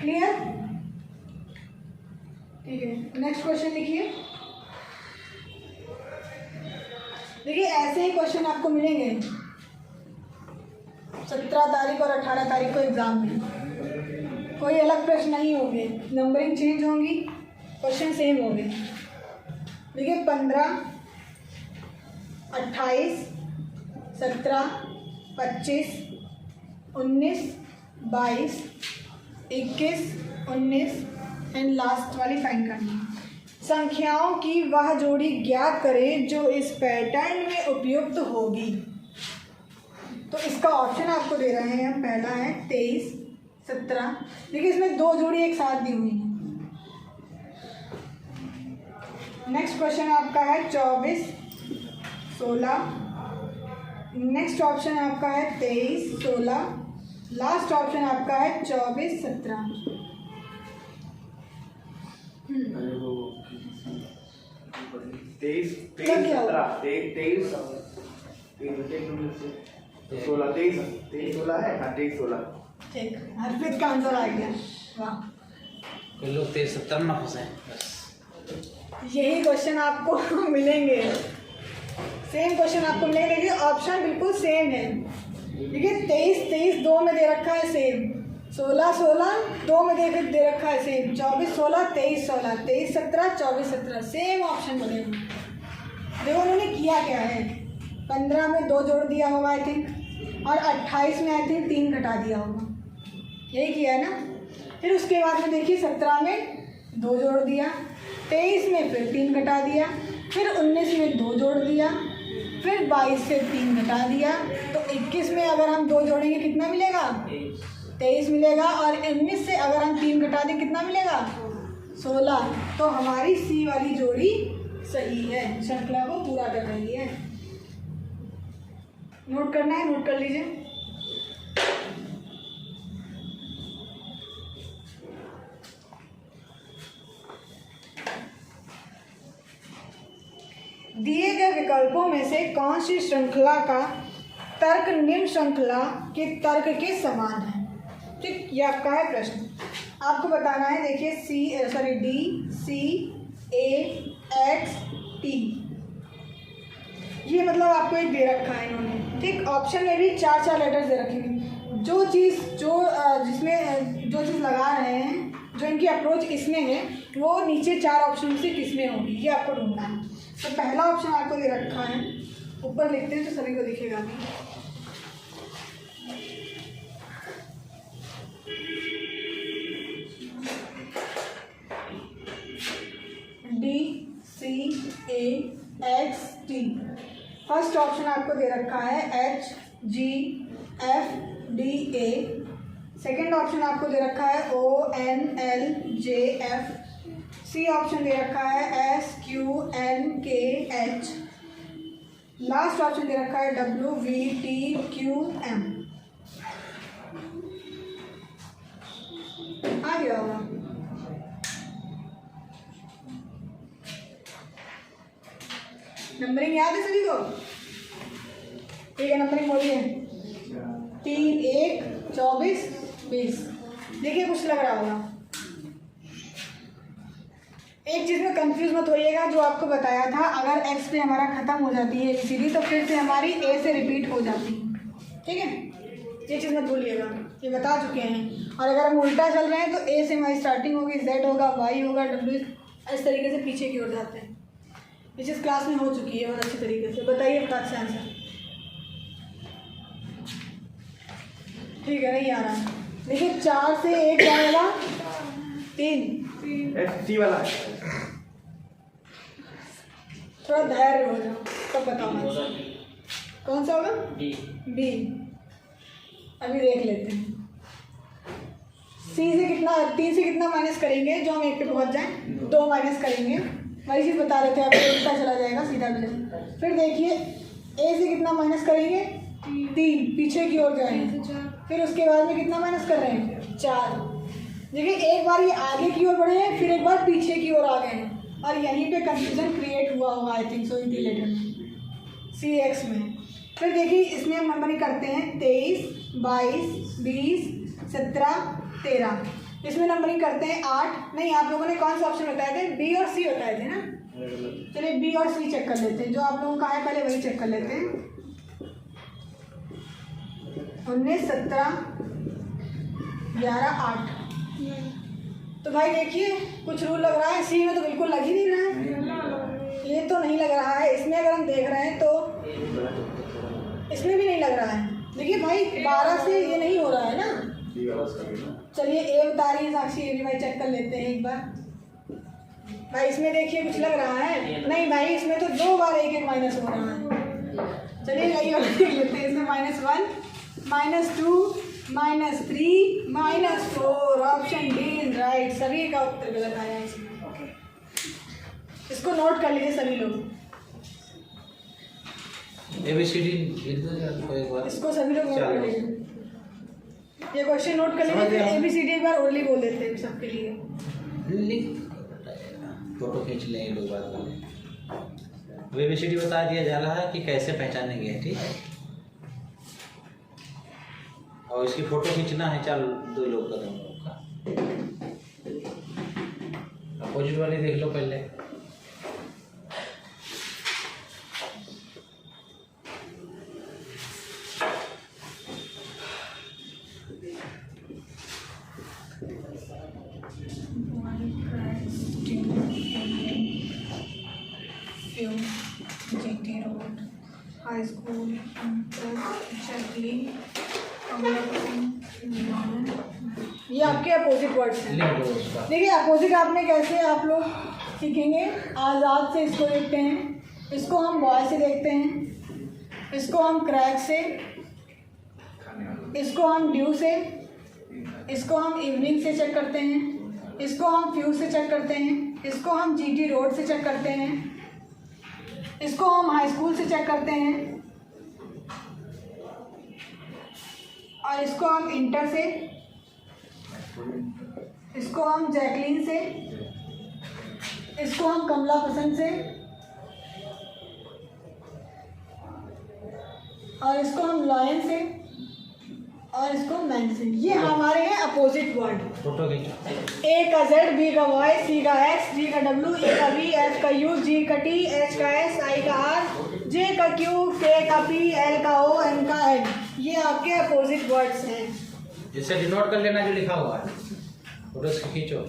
क्लियर? ठीक है, नेक्स्ट क्वेश्चन लिखिए। देखिए ऐसे ही क्वेश्चन आपको मिलेंगे 17 तारीख और 18 तारीख को एग्जाम में। कोई अलग प्रश्न नहीं होंगे, नंबरिंग चेंज होंगी, क्वेश्चन सेम होंगे। देखिए 15, 28, 17, 25, 19, 22, 21, 19 एंड लास्ट वाली फाइंड करनी है। संख्याओं की वह जोड़ी ज्ञात करें जो इस पैटर्न में उपयुक्त होगी। तो इसका ऑप्शन आपको दे रहे हैं हम। पहला है 23, 17। देखिए इसमें 2 जोड़ी एक साथ दी हुई है। नेक्स्ट क्वेश्चन आपका है 24, 16। नेक्स्ट ऑप्शन आपका है 23, 16 लास्ट ऑप्शन आपका है 24 17। अरे वो 23 क्या क्या होगा? 23 16 23 16 है। हाँ 23 16। ठीक, हरप्रीत का आंसर आ गया। वाह, कोई लोग 23 70 ना फंसे बस। यही क्वेश्चन आपको मिलेंगे, सेम क्वेश्चन आपको मिलेंगे। देखिए ऑप्शन बिल्कुल सेम है। देखिए 23 2 में दे रखा है सेम, 16 2 में दे रखा है सेम, 24 16 23 16 23 17 24 17 सेम ऑप्शन बने हुए। देखो उन्होंने किया क्या है, 15 में 2 जोड़ दिया होगा आई थिंक, और 28 में आई थिंक 3 घटा दिया होगा, यही किया है ना। फिर उसके बाद में देखिए 17 में 2 जोड़ दिया, 23 में फिर 3 घटा दिया, फिर 19 में 2 जोड़ दिया, फिर 22 से 3 घटा दिया, तो 21 में अगर हम 2 जोड़ेंगे कितना मिलेगा? 23 मिलेगा। और 19 से अगर हम 3 घटा दें कितना मिलेगा? 16। तो हमारी सी वाली जोड़ी सही है, श्रृंखला को पूरा कर रही है। नोट करना है, नोट कर लीजिए। दिए गए विकल्पों में से कौन सी श्रृंखला का तर्क निम्न श्रृंखला के तर्क के समान है? ठीक, ये आपका है प्रश्न, आपको बताना है। देखिए D C A X T, ये मतलब आपको एक दे रखा है इन्होंने। ठीक, ऑप्शन में भी 4 लेटर्स दे रखेंगे। जो चीज़ लगा रहे हैं, जो इनकी अप्रोच इसमें है, वो नीचे 4 ऑप्शन से किस में होगी, ये आपको ढूंढना है। तो पहला ऑप्शन आपको दे रखा है, ऊपर लिखते हैं तो सभी को दिखेगा भी। D C A X T. First option आपको दे रखा है H G F D A. Second option आपको दे रखा है O N L J F. C option दे रखा है S Q N K H. Last option दे रखा है W V T Q M. आ गया होगा। नंबरिंग याद है सभी को? ठीक है, नंबरिंग बोलिए। 3 1 24 20। देखिए कुछ लग रहा होगा, एक चीज़ में कंफ्यूज मत होइएगा। जो आपको बताया था, अगर एक्स पे हमारा ख़त्म हो जाती है ABCD तो फिर से हमारी ए से रिपीट हो जाती है। ठीक है, ये चीज़ मत भूलिएगा, ये बता चुके हैं। और अगर हम उल्टा चल रहे हैं तो ए से हमारी स्टार्टिंग होगी, Z होगा, Y होगा, W, इस तरीके से पीछे की ओर जाते हैं। ये चीज़ क्लास में हो चुकी है बहुत अच्छी तरीके से। बताइए फटाक से आंसर। ठीक है, नहीं आ रहा। देखिए 4 से 1 जाएगा 3। सी वाला थोड़ा धैर्य हो जाओ, तब बताओ कौन सा होगा। बी। अभी देख लेते हैं। सी से कितना, 3 से कितना माइनस करेंगे जो हम 1 पे पहुंच जाएं? 2 माइनस करेंगे, वही चीज़ बता रहे थे। आपको उल्टा चला जाएगा, सीधा मिलेगा। फिर देखिए ए से कितना माइनस करेंगे? 3, पीछे की ओर जाएंगे। फिर उसके बाद में कितना माइनस कर रहे हैं? 4। देखिए एक बार ये आगे की ओर बढ़े हैं, फिर एक बार पीछे की ओर आ गए हैं, और यहीं पे कंफ्यूजन क्रिएट हुआ होगा आई थिंक सो इंटीलेटर में, सी एक्स में। फिर देखिए इसमें हम नंबरिंग करते हैं 23 22 20 17 13। इसमें नंबरिंग करते हैं 8। नहीं, आप लोगों ने कौन सा ऑप्शन बताए थे? बी और सी बताए थे ना। चलिए बी और सी चेक कर लेते हैं, जो आप लोगों का है पहले वही चेक कर लेते हैं। 19 17 11 8। तो भाई देखिए कुछ रूल लग रहा है, सी में तो बिल्कुल लग ही नहीं रहा है, ये तो नहीं लग रहा है। इसमें अगर हम देख रहे हैं तो इसमें भी नहीं लग रहा है। देखिए भाई 12 से ये नहीं हो रहा है ना। चलिए ए बता रही है साक्षी, ये भी भाई चेक कर लेते हैं एक बार। भाई इसमें देखिए कुछ लग रहा है, नहीं भाई इसमें तो 2 बार 1 1 माइनस हो रहा है। चलिए यही वाला देख लेते हैं। इसमें -1 -2 -3 -4। Option D is right. सभी का उत्तर गलत आया है इसमें। इसको नोट कर लीजिए सभी लोग। ABCD लिख दो यार, कोई एक बार। इसको सभी लोग नोट कर लीजिए। ये क्वेश्चन नोट कर समझ लीजिए, गया। ABCD एक बार ओरली बोल देते हैं सबके लिए। लिख फोटो खींच लें ये लोग बात वाले। ABCD बता दिया जा रहा है कि कैसे पहचानेंगे, ठीक है। और इसकी फोटो खींचना है, चल 2 लोग का दोनों लोग का। अपोजिट वाली देख लो पहले। GT रोड हाई स्कूल ये आपके अपोजिट वर्ड्स हैं। लिख दो उसका। देखिए अपोजिट आपने कैसे आप लोग सीखेंगे। आज़ाद से इसको देखते हैं, इसको हम बॉय से देखते हैं, इसको हम क्रैक से, इसको हम ड्यू से, इसको हम इवनिंग से चेक करते हैं, इसको हम फ्यूज से चेक करते हैं, इसको हम GT रोड से चेक करते हैं, इसको हम हाई स्कूल से चेक करते हैं, और इसको हम इंटर से, इसको हम जैकलीन से, इसको हम कमला पसंद से, और इसको हम लॉयन से, और इसको मैन से। ये हमारे हैं अपोजिट वर्ड। फोटो खींचो। A का Z, B का Y, C का X, D का W, A का B, F का U, G का T, H का S, I का R, J का Q, K का P, L का O, M का N। ये आपके अपोजिट वर्ड्स हैं। इसे डिनोट कर लेना जो लिखा हुआ है। फोटो से खींचो।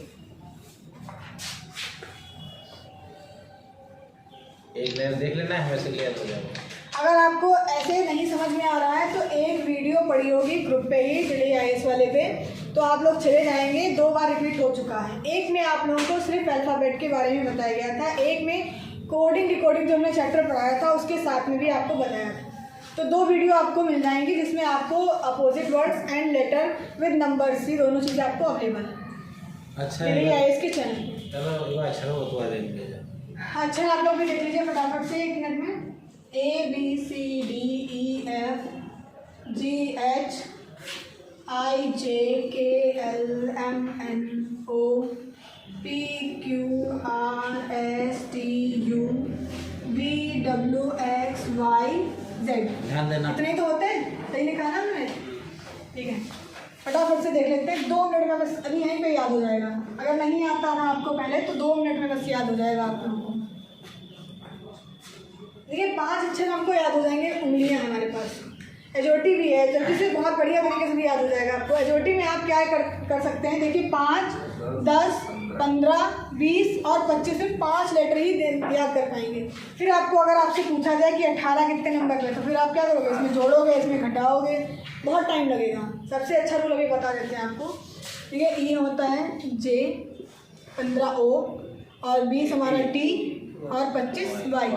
एक लेयर देख लेना है, वैसे क्लियर हो जाएगा। अगर आपको ऐसे नहीं समझ में आ रहा है तो एक वीडियो पड़ी होगी ग्रुप पे ही दिल्ली IAS वाले पे, तो आप लोग चले जाएंगे। 2 बार रिपीट हो चुका है। एक में आप लोगों को सिर्फ अल्फ़ाबेट के बारे में बताया गया था, एक में कोडिंग डिकोडिंग जो हमने चैप्टर पढ़ाया था उसके साथ में भी आपको बताया था। तो 2 वीडियो आपको मिल जाएंगी जिसमें आपको opposite words and later with numbers, ये दोनों चीज़ें आपको अवेलेबल है अच्छा दिल्ली IAS के चैनल। चलो एक बार अच्छा हो तो आ जाएंगे। अच्छा आप लोग भी देख लीजिए फटाफट से 1 मिनट में। A B C D E F G H I J K L M N O P Q R S T U V W X Y Z। ध्यान देना। इतने ही तो होते हैं, सही लिखा है ना हमने? ठीक है, फटाफट से देख लेते हैं। 2 मिनट में बस, अभी यहीं पे याद हो जाएगा। अगर नहीं आता ना आपको पहले तो 2 मिनट में बस याद हो जाएगा आप लोगों को। देखिए 5 अक्षर हमको याद हो जाएंगे, उंगलियां हमारे पास। एजोटी भी है, एजोटी से बहुत बढ़िया तरीके से भी याद हो जाएगा आपको। एजोटी में आप क्या कर सकते हैं, देखिए 5, 10, 15, 20 और 25 से 5 लेटर ही याद कर पाएंगे। फिर आपको अगर आपसे पूछा जाए कि 18 कितने नंबर पे, तो फिर आप क्या करोगे, इसमें जोड़ोगे, इसमें घटाओगे, बहुत टाइम लगेगा। सबसे अच्छा रूल अभी बता देते हैं आपको। ठीक है, E होता है J, 15 O और 20 हमारा T और 25 Y।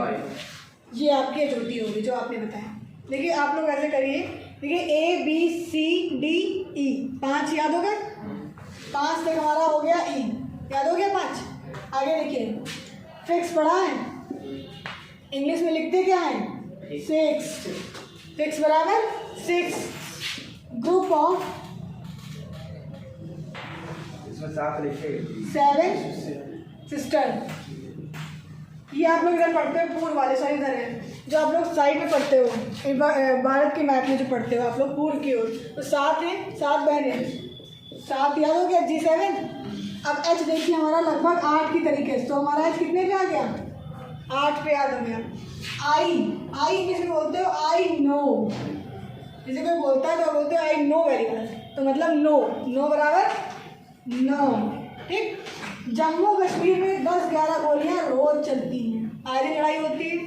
ये आपकी एजोटी होगी जो आपने बताया। देखिए आप लोग ऐसे करिए, देखिए A B C D E 5 याद हो गए, 5 तक हमारा हो गया E, याद हो गया 5। आगे देखिए फिक्स पढ़ा है, इंग्लिश में लिखते क्या है 6, फिक्स बराबर 6। ग्रुप ऑफ इसमें 7 लिखे 7 सिस्टर। ये आप लोग इधर पढ़ते हो पूर्व वाले, सॉरी इधर है जो आप लोग साइड में पढ़ते हो, भारत के मैप में जो पढ़ते हो आप लोग पूर्व की ओर, तो 7 हैं, 7 बहन हैं, 7 याद हो गया G7। अब H देखिए हमारा लगभग 8 की तरीके से, तो हमारा H कितने पे आ गया, 8 पे याद हो गया। I इंग्लिश में बोलते हो आई नो, जैसे कोई बोलता है तो बोलते हो आई नो वेरी वेल, तो मतलब नो बराबर 9। ठीक, जम्मू कश्मीर में 10-11 गोलियां रोज चलती हैं, आधी लड़ाई होती है,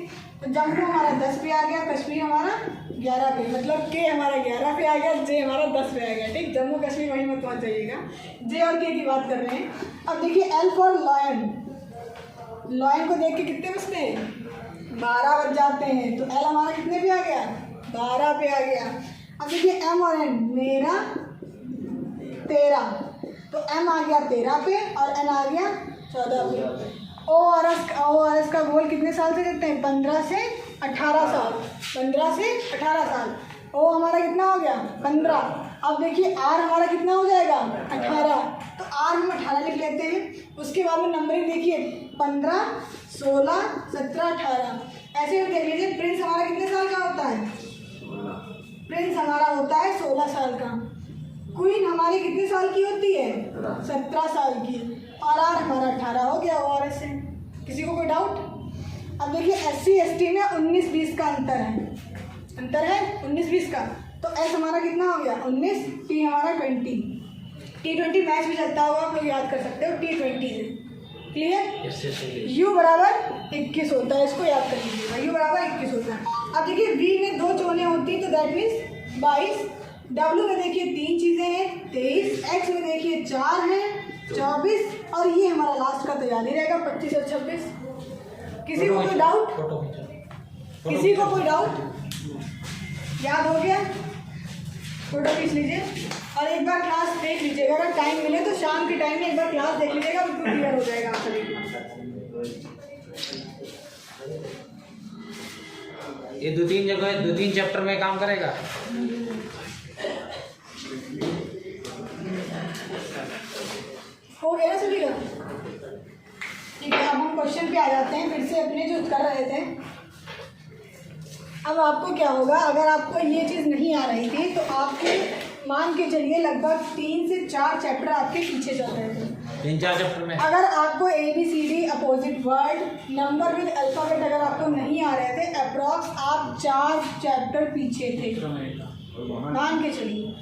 तो जम्मू हमारा 10 पे आ गया, कश्मीर हमारा 11 पे, मतलब के हमारा 11 पे आ गया, जे हमारा 10 पे आ गया। ठीक, जम्मू कश्मीर वहीं मत पहुँच जाइएगा, जे और के की बात कर रहे हैं। अब देखिए L फॉर लॉयन, लॉयन को देख के कितने बजते हैं, 12 बज जाते हैं, तो L हमारा कितने पे आ गया, 12 पे आ गया। अब देखिए M और N, मेरा 13, तो M आ गया 13 पे और N आ गया 14 पे। ओ आर एस का गोल कितने साल से देते हैं, 15 से 18 साल, 15 से 18 साल। ओ हमारा कितना हो गया 15, अब देखिए आर हमारा कितना हो जाएगा 18, तो आर हम 18 लिख लेते हैं। उसके बाद में नंबरिंग देखिए 15, 16, 17, 18 ऐसे देख लीजिए। प्रिंस हमारा कितने साल का होता है? प्रिंस हमारा होता है 16 साल का। क्वीन हमारी कितने साल की होती है? 17 साल की। और आर हमारा 18 हो गया। और ऐसे किसी को कोई डाउट? अब देखिए SC ST में 19-20 का अंतर है 19-20 का। तो S हमारा कितना हो गया 19, T हमारा 20। T20 मैच भी चलता होगा, आप लोग याद कर सकते हो T20 से। क्लियर? U बराबर 21 होता है, इसको याद कर लीजिएगा। U बराबर 21 होता है। अब देखिए V में 2 चोने होती हैं, तो दैट मीन्स 22। W में देखिए 3 चीज़ें हैं 23। X में देखिए 4 हैं 24। और ये हमारा लास्ट का तो याद ही रहेगा 25 और 26। किसी को कोई डाउट? किसी को कोई डाउट? याद हो गया? फोटो खींच लीजिए और एक बार क्लास देख लीजिएगा। अगर टाइम मिले तो शाम के टाइम में एक बार क्लास देख लीजिएगा, बिल्कुल क्लियर हो जाएगा आप सभी। ये 2-3 जगह 2-3 चैप्टर में काम करेगा। हो गया ना सभी का? ठीक है, अब हम क्वेश्चन पे आ जाते हैं फिर से अपने जो कर रहे थे। अब आपको क्या होगा, अगर आपको ये चीज़ नहीं आ रही थी तो आपके मान के चलिए लगभग 3 से 4 चैप्टर आपके पीछे चल रहे थे। 3-4 चैप्टर में अगर आपको ABCD opposite word number with alphabet अगर आपको नहीं आ रहे थे, अप्रॉक्स आप 4 चैप्टर पीछे थे मान के चलिए।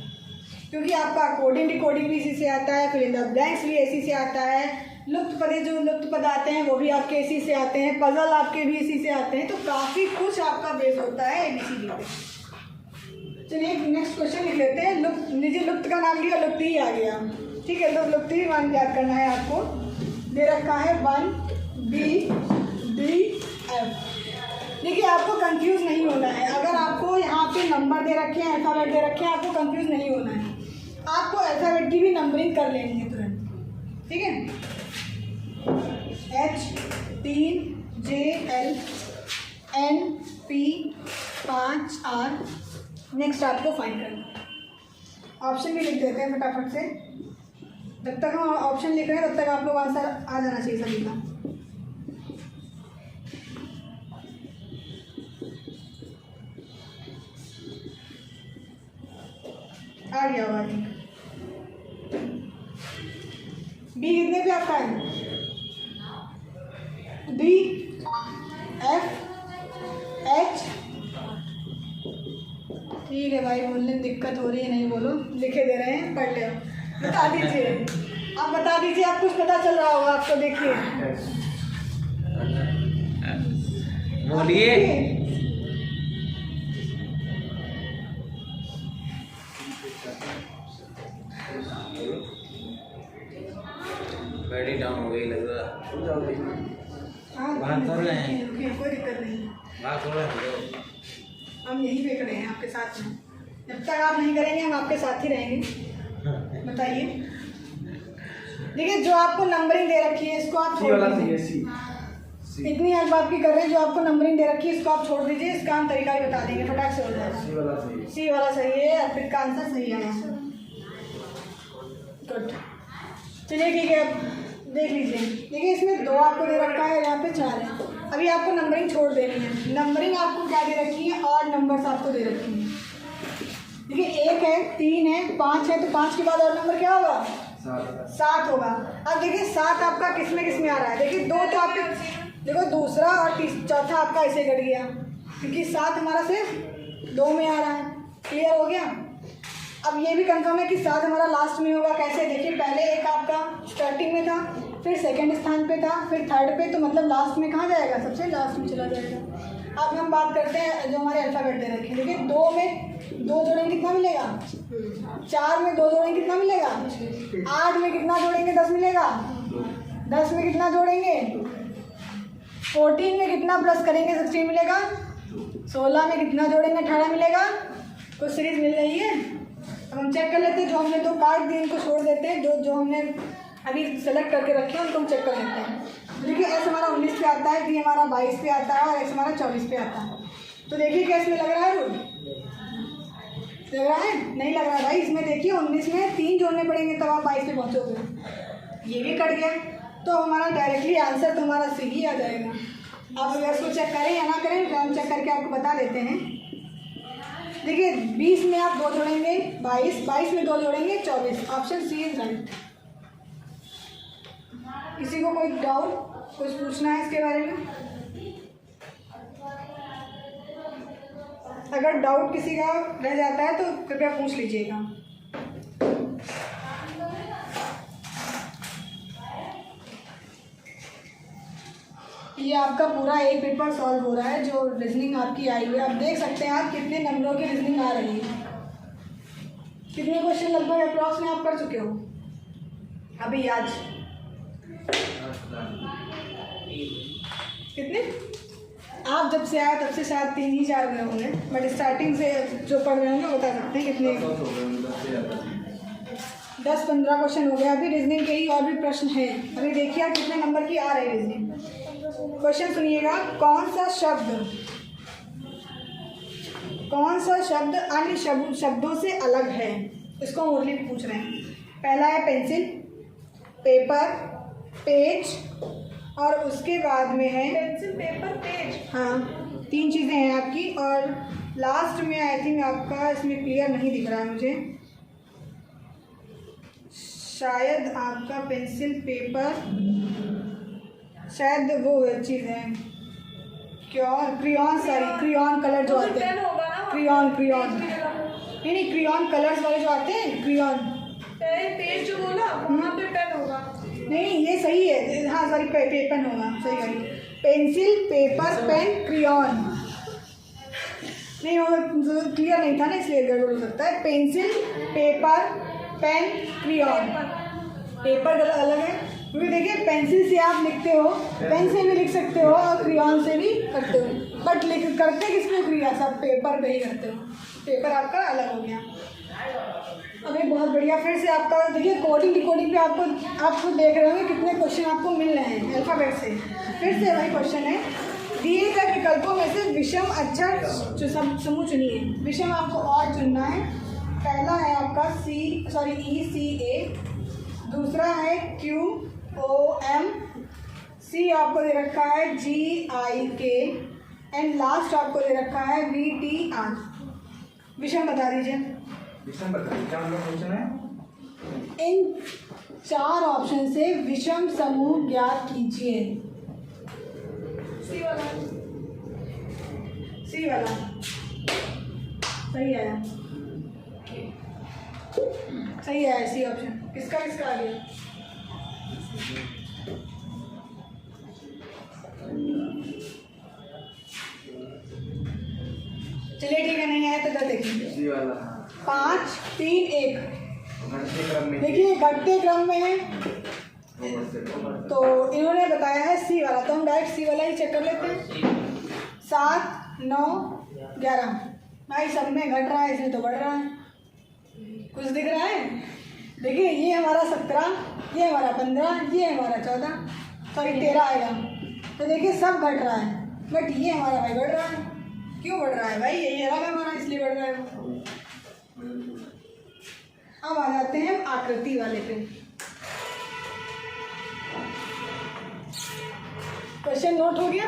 क्योंकि आपका कोडिंग डिकोडिंग भी इसी से आता है, फिर इन द ब्लैंक्स भी इसी से आता है, लुप्त पदे जो लुप्त पद आते हैं वो भी आपके इसी से आते हैं, पजल आपके भी इसी से आते हैं। तो काफ़ी कुछ आपका बेस होता है ABCD पे। चलिए नेक्स्ट क्वेश्चन लिख लेते हैं। लुप्त लीजिए, लुप्त का नाम लिया, लुप्त ही आ गया। ठीक है, तो लुप्त ही मान याद करना है आपको। दे रखा है 1 B D F। देखिए आपको कंफ्यूज नहीं होना है। अगर आपको यहाँ पे नंबर दे रखे हैं, अल्फ़ाबेट दे रखे हैं, आपको कंफ्यूज नहीं होना है। आपको अल्फ़ाबेट की भी नंबरिंग कर लेनी है तुरंत। ठीक है, H 3 J L N P 5 R। Next आपको फाइंड करना। ऑप्शन भी लिख देते हैं फटाफट से। जब तक हम ऑप्शन लिख रहे हैं तब तक आप लोग आंसर आ जाना चाहिए सभी का। आ गया होगा। बी कितने पे आपका है? D F H। ठीक है भाई, बोलने में दिक्कत हो रही है, नहीं बोलो, लिखे दे रहे हैं, पढ़ ले। बता दीजिए, आप बता दीजिए, आप कुछ पता चल रहा होगा आपको। देखिए बोलिए। बैटरी डाउन हो गई लग रहा। हाँ बाहर कर रहे हैं। कोई दिक्कत नहीं, बात हो रहा है। हम यहीं पे खड़े हैं आपके साथ में। जब तक आप नहीं करेंगे हम आपके साथ ही रहेंगे। बताइए। देखिए जो आपको नंबरिंग दे रखी है इसको आप छोड़ दीजिए। इतनी हेल्प आपकी कर रहे हैं, जो आपको नंबरिंग दे रखी है इसको आप छोड़ दीजिए। इसका हम तरीका भी बता देंगे, फटाक से हो जाएगा। सी वाला सही है, अर्पित का आंसर सही आया। गुड, चलिए ठीक है, अब देख लीजिए। देखिए इसमें 2 आपको दे रखा है, यहाँ पे 4 है। अभी आपको नंबरिंग छोड़ देनी है। नंबरिंग आपको क्या दे रखी है और नंबर्स आपको दे रखी है। देखिए 1 है, 3 है, 5 है, तो 5 के बाद और नंबर क्या होगा? 7 होगा। अब देखिए 7 आपका किस में आ रहा है? देखिए 2 तो आपके, देखो दूसरा और चौथा आपका ऐसे कट गया, क्योंकि 7 हमारा सिर्फ 2 में आ रहा है। क्लियर हो गया? अब ये भी कंफर्म है कि 7 हमारा लास्ट में होगा। कैसे? देखिए पहले एक आपका स्टार्टिंग में था, फिर सेकंड स्थान पे था, फिर थर्ड पे, तो मतलब लास्ट में कहाँ जाएगा? सबसे लास्ट में चला जाएगा। अब हम बात करते हैं जो हमारे अल्फ़ाबेट दे रखे हैं। देखिए 2 में 2 जोड़ेंगे कितना मिलेगा? 4 में 2 जोड़ेंगे कितना मिलेगा? 8 में कितना जोड़ेंगे? 10 मिलेगा। 10 में कितना जोड़ेंगे? 14 में कितना प्लस करेंगे? 16 मिलेगा। 16 में कितना जोड़ेंगे? 18 मिलेगा। कुछ सीरीज मिल रही है। अब हम चेक कर लेते हैं। जो हमने 2 काट दिए इनको छोड़ देते हैं। जो हमने अभी सेलेक्ट करके रखे हैं उनको हम चेक कर लेते हैं। देखिए एस हमारा 19 पे आता है, डी हमारा 22 पे आता है और एस हमारा 24 पे आता है। तो देखिए क्या इसमें लग रहा है रूल? लग रहा है? नहीं लग रहा भाई। इसमें देखिए 19 में 3 जोड़ने पड़ेंगे तब आप 22 पे पहुँचोगे। ये भी कट गया तो हमारा डायरेक्टली आंसर तो हमारा सी ही आ जाएगा। आप अगर इसको चेक करें या ना करें तो हम चेक करके आपको बता देते हैं। देखिए 20 में आप 2 जोड़ेंगे 22 में 2 जोड़ेंगे 24। Option C is right. किसी को कोई डाउट, कुछ पूछना है इसके बारे में? अगर डाउट किसी का रह जाता है तो कृपया पूछ लीजिएगा। ये आपका पूरा एक पेपर सॉल्व हो रहा है। जो रीजनिंग आपकी आई हुई है, आप देख सकते हैं आप कितने नंबरों की रीजनिंग आ रही है। कितने क्वेश्चन लगभग अप्रॉक्स में आप कर चुके हो अभी आज? कितने? आप जब से आए तब से शायद 3 ही 4 हुए होंगे, बट स्टार्टिंग से जो पढ़ रहे होंगे बता सकते हैं कितने। 10-15 क्वेश्चन हो गए। अभी रीजनिंग के ही और भी प्रश्न हैं। अभी देखिए आप कितने नंबर की आ रही है रीजनिंग। क्वेश्चन सुनिएगा। कौन सा शब्द अन्य शब्दों से अलग है? इसको मुरली पूछ रहे हैं। पहला है पेंसिल, पेपर, पेज और उसके बाद में है पेंसिल, पेपर, पेज। हाँ 3 चीज़ें हैं आपकी। और लास्ट में आई थिंक आपका इसमें क्लियर नहीं दिख रहा है मुझे, शायद आपका पेंसिल, पेपर, शायद वो चीज़ है क्रियॉन, सॉरी क्रियॉन कलर जो आते हैं, क्रियॉन नहीं क्रियॉन कलर्स वाले जो आते हैं, क्रियॉन। पेज जो बोला वहाँ पे पेन होगा। नहीं ये सही है, हाँ सॉरी पेन होगा, सही है। Pencil, paper, pen, crayon. नहीं वो क्लियर नहीं था ना इसलिए गड़बड़ हो सकता है। Pencil, paper, pen, crayon. Paper अलग है क्योंकि देखिए पेंसिल से आप लिखते हो, पेन से भी लिख सकते हो और क्रियॉन से भी करते हो, बट करते किसको क्रिया सब पेपर पे ही करते हो। पेपर आपका अलग हो गया। अभी बहुत बढ़िया। फिर से आपका देखिए कोडिंग डिकोडिंग पे आपको देख रहे होंगे कितने क्वेश्चन आपको मिल रहे हैं अल्फ़ाबेट से। फिर से वही क्वेश्चन है, दिए गए विकल्पों में से विषम अक्षर समूह चुनिए। विषम आपको और चुनना है। पहला है आपका ECA, दूसरा है QOM, C आपको दे रखा है GIK एंड लास्ट आपको दे रखा है VTR। विषम बता दीजिए। विषम बता दीजिए, क्या मतलब क्वेश्चन है? इन 4 ऑप्शन से विषम समूह ज्ञात कीजिए। सी वाला सही आया, सही आया सी ऑप्शन। किसका आ गया? चलिए ठीक है, नहीं आया तो इधर देखिए। सी वाला 5, 3, 1 घटते क्रम में, देखिए घटते क्रम में है तो इन्होंने बताया है सी वाला, तो हम डायरेक्ट सी वाला ही चेक कर लेते हैं। 7, 9, 11 भाई सब में घट रहा है, इसमें तो बढ़ रहा है। कुछ दिख रहा है? देखिए ये हमारा 17, ये हमारा 15, ये हमारा 14, सॉरी 13 आएगा। तो देखिए सब घट रहा है, बट ये हमारा भाई बढ़ रहा है। क्यों बढ़ रहा है भाई? यही अलग है हमारा, इसलिए बढ़ रहा है वो। अब आ जाते हैं आकृति वाले पे। क्वेश्चन नोट हो गया?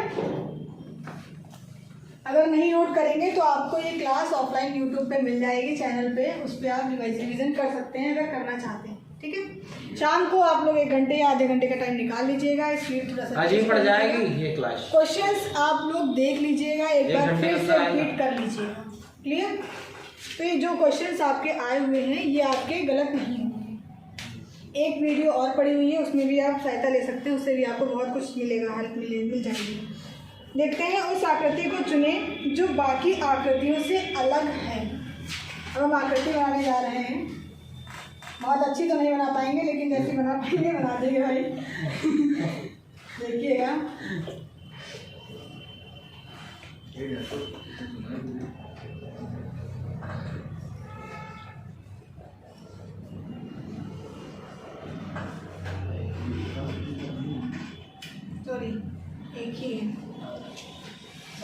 अगर नहीं नोट करेंगे तो आपको ये क्लास ऑफलाइन यूट्यूब पे मिल जाएगी चैनल पे, उस पर आप रिवीजन कर सकते हैं अगर करना चाहते हैं। ठीक है, शाम को आप लोग 1 घंटे या आधे घंटे का टाइम निकाल लीजिएगा। स्पीड थोड़ा सा अजीब पड़ जाएगी ये क्लास। क्वेश्चंस आप लोग देख लीजिएगा, एक बार फिर से रिपीट कर लीजिएगा। क्लियर? तो ये जो क्वेश्चंस आपके आए हुए हैं ये आपके गलत नहीं होंगे। एक वीडियो और पड़ी हुई है, उसमें भी आप सहायता ले सकते हैं, उससे भी आपको बहुत कुछ मिलेगा, हेल्प मिल जाएगी। देखते हैं, उस आकृति को चुने जो बाकी आकृतियों से अलग है। अब हम आकृति बनाने जा रहे हैं। बहुत अच्छी तो नहीं बना पाएंगे, लेकिन जैसी बना पाएंगे बना देंगे भाई। देखिएगा, सॉरी एक ही है।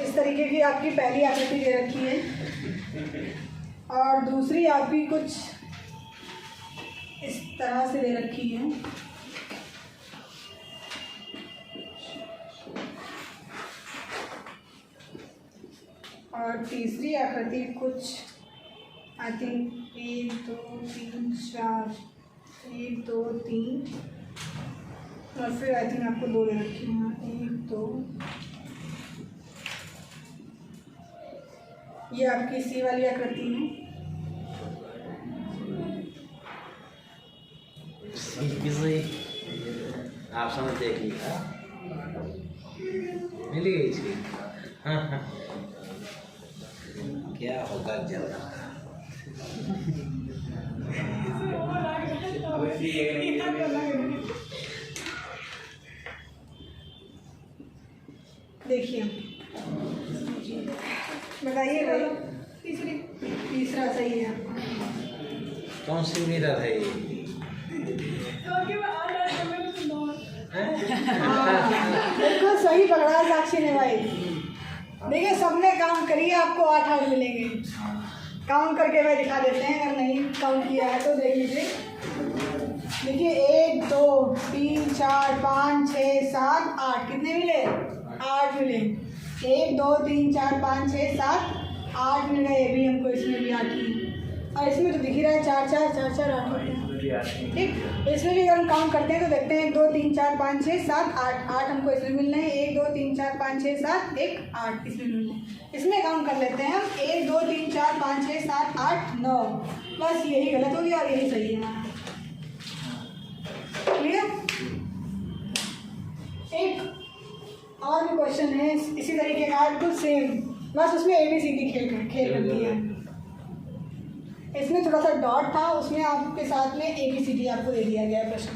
इस तरीके की आपकी पहली आकृति दे रखी है। और दूसरी आपकी कुछ इस तरह से दे रखी है। और तीसरी आकृति कुछ आई थिंक 1 2 3 4 1 2 3 और फिर आई थिंक आपको 2 दे रखी है 1 2। ये आपकी सी वाली आकृति है। आप समझ देख लिया मिल गई इसकी। क्या होगा जल्द देखिए बताइए भाई। तीसरा सही है। कौन सी मिरर है ये? बिल्कुल सही पकड़ा है साक्षी ने भाई। देखिए सबने काउंट करिए, आपको 8 मिलेंगे। काउंट करके भाई दिखा देते हैं, अगर नहीं काउंट किया है तो देख लीजिए। देखिए 1 2 3 4 5 6 7 8 कितने मिले? 8 मिले। 1 2 3 4 5 6 7 8 मिल गए। ये भी हमको इसमें भी 8 ही, और इसमें तो दिख ही रहा है 4 4 4 4 8 होते हैं। ठीक, इसमें भी अगर हम काउंट करते हैं तो देखते हैं 1 2 3 4 5 6 7 8 8 हमको इसमें मिल रहे हैं। 1 2 3 4 5 6 7 1 8 इसमें मिल रहे हैं। इसमें काउंट कर लेते हैं हम 1 2 3 4 5 6 7 8 9। बस यही गलत हो गया और यही सही है हमारा। क्लियर? एक और भी क्वेश्चन है इसी तरीके का, बिल्कुल सेम, बस उसमें ABCD खेल करती है। इसमें थोड़ा सा डॉट था, उसमें आपके साथ में ABCD आपको दे दिया गया है प्रश्न।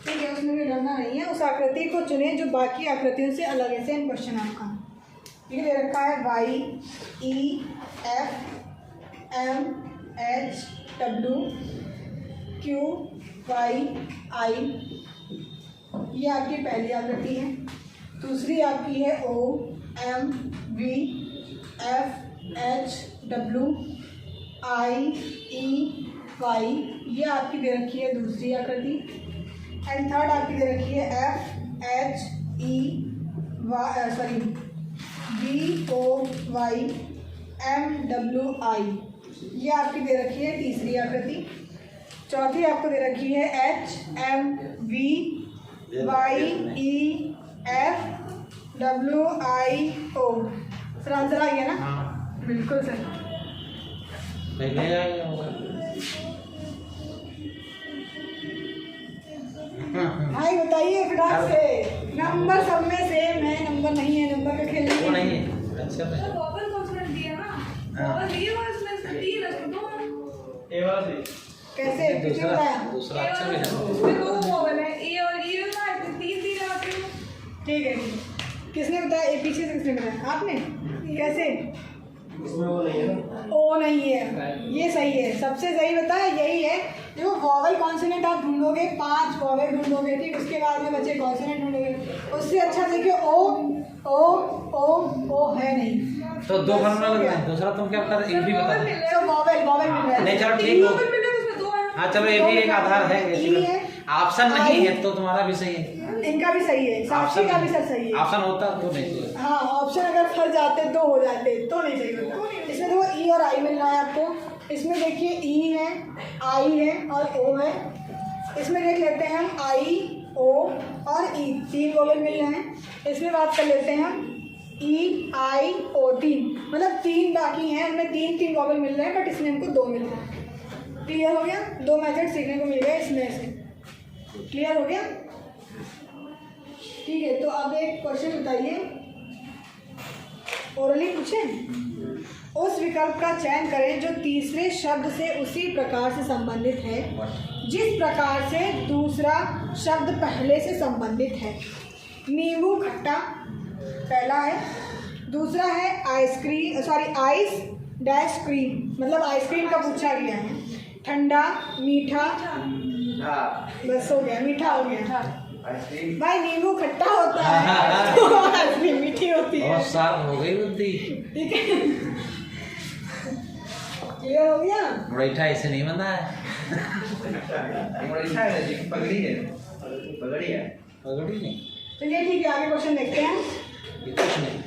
ठीक है, उसमें भी डरना नहीं है। उस आकृति को चुने जो बाकी आकृतियों से अलग है। सेम क्वेश्चन आपका ठीक है, दे रखा है Y E F M H W Q Y I। ये आपकी पहली आकृति है। दूसरी आपकी है O M V F H W I E Y। ये आपकी दे रखी है दूसरी आकृति। एंड थर्ड आपकी दे रखी है F H E Y B O Y M W I। ये आपकी दे रखी है तीसरी आकृति। चौथी आपको दे रखी है H M V Y E F W I O। Sir answer आ गया ना? बिल्कुल सर। पहले आएगा भाई बताइए फटाक से। नंबर सब में सेम है, नंबर नहीं है, नंबर का खेल वो नहीं है। अच्छा तो वोवल कॉन्सोनेंट दिया ना, वोवल दिए हुआ इसमें इसमें 3 है तो ए वाला सही। कैसे किसने बताया? दूसरा अच्छा भी है। इसमें 2 वोवल है, ए और ई ना, 3 आते हैं। ठीक है, किसने बताया? ए पीछे से किसने बताया? आपने? कैसे? इसमें वो नहीं है ना, ओ नहीं है, ये सही है, सबसे सही बताया यही है। देखो वॉवल कॉन्सोनेंट आप ढूंढोगे, 5 वॉवल ढूंढोगे, ठीक, उसके बाद में बच्चे कॉन्सोनेंट ढूंढोगे। उससे अच्छा देखिए ओ है नहीं, तो 2 फॉर्मूला लग रहा है। दूसरा तुम क्या बता रहे? एक भी बता दो। तो वॉवल मिल रहा है। नहीं चलो ठीक हो। वोवल मिले उसमें 2 है। हाँ चलो ये भी एक आधार है। ई है, ऑप्शन नहीं है तो तुम्हारा भी सही है। इनका भी सही है, साक्षी का भी सर सही है। ऑप्शन होता तो नहीं तो। हाँ, ऑप्शन अगर फंस जाते 2 हो जाते तो नहीं सही होता। इसमें देखो ई और आई मिल रहा है आपको। इसमें देखिए ई है, आई है और ओ है। इसमें देख लेते हैं हम आई, ओ और ई, 3 वोवेल मिल रहे हैं। इसमें बात कर लेते हैं हम ई आई ओ, 3, मतलब 3 बाकी हैं, उनमें 3 वोवेल मिल रहे हैं, बट इसमें हमको 2 मिल रहे हैं। क्लियर हो गया? 2 मेथड सीखने को मिल गए इसमें से। क्लियर हो गया? ठीक है, तो अब एक क्वेश्चन बताइए, ओरली पूछें। उस विकल्प का चयन करें जो तीसरे शब्द से उसी प्रकार से संबंधित है जिस प्रकार से दूसरा शब्द पहले से संबंधित है। नींबू खट्टा पहला है, दूसरा है आइस डैश क्रीम, मतलब आइसक्रीम का पूछा गया है। ठंडा, मीठा, बस हो गया, मीठा हो गया। आइसक्रीम भाई नींबू खट्टा होता है तो आइसक्रीम मीठी होती है। बहुत साफ हो गई बुद्धि। ठीक है, क्लियर हो गया? मुरैठा ऐसे नहीं बना है। मुरैठा है जी, पगड़ी है। पगड़ी है। पगड़ी नहीं, चलिए ठीक है, आगे क्वेश्चन देखते हैं। ये कुछ नहीं।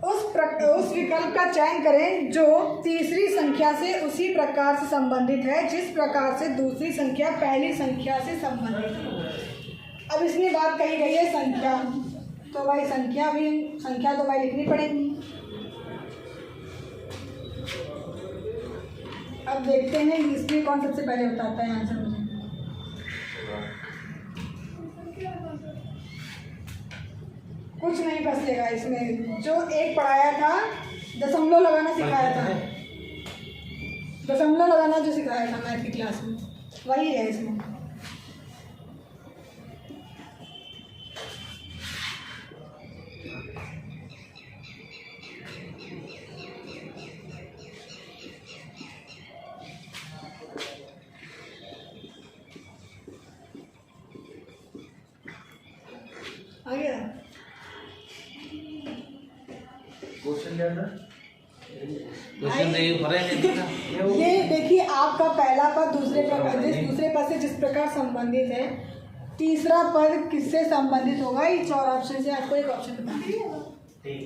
उस विकल्प का चयन करें जो तीसरी संख्या से उसी प्रकार से संबंधित है जिस प्रकार से दूसरी संख्या पहली संख्या से संबंधित है। अब इसमें बात कही गई है संख्या, तो भाई संख्या तो भाई लिखनी पड़ेगी। अब देखते हैं इसमें कौन सबसे पहले बताता है आंसर मुझे। कुछ नहीं फंसेगा इसमें। जो एक पढ़ाया था, दशमलव लगाना सिखाया था, दशमलव लगाना जो सिखाया था मैथ की क्लास में, वही है इसमें। आ गया? क्वेश्चन क्या था? क्वेश्चन नहीं भरे नहीं था। ये देखिए, आपका पहला पद दूसरे पद से जिस प्रकार संबंधित है, तीसरा पद किससे संबंधित होगा? ये 4 ऑप्शन से आपको एक ऑप्शन बताना।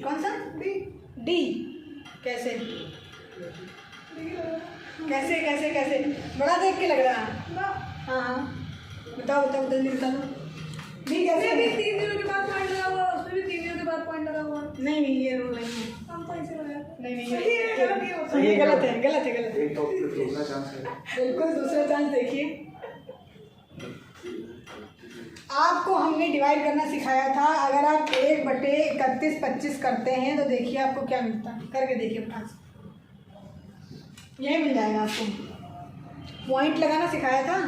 कौन सा? डी। कैसे कैसे कैसे कैसे? बड़ा देख के लग रहा है। हाँ हाँ, बताओ जल्दी बता दो। डी कैसे? उसमें भी 3 दिनों के बाद पॉइंट लगा हुआ, उसमें भी 3 दिनों के बाद पॉइंट लगा हुआ। नहीं ये रूल नहीं है। हम तो ऐसे लगाया। नहीं सही है, गलत ये होता ये गलत है, गलत है, गलत है। एक तो दूसरा चांस है। बिल्कुल दूसरा चांस देखिए। आपको हमने डिवाइड करना सिखाया था। अगर आप 1/31 25 करते हैं तो देखिए आपको क्या मिलता है। करके देखिए अपना, यही मिल जाएगा आपको। पॉइंट लगाना सिखाया था,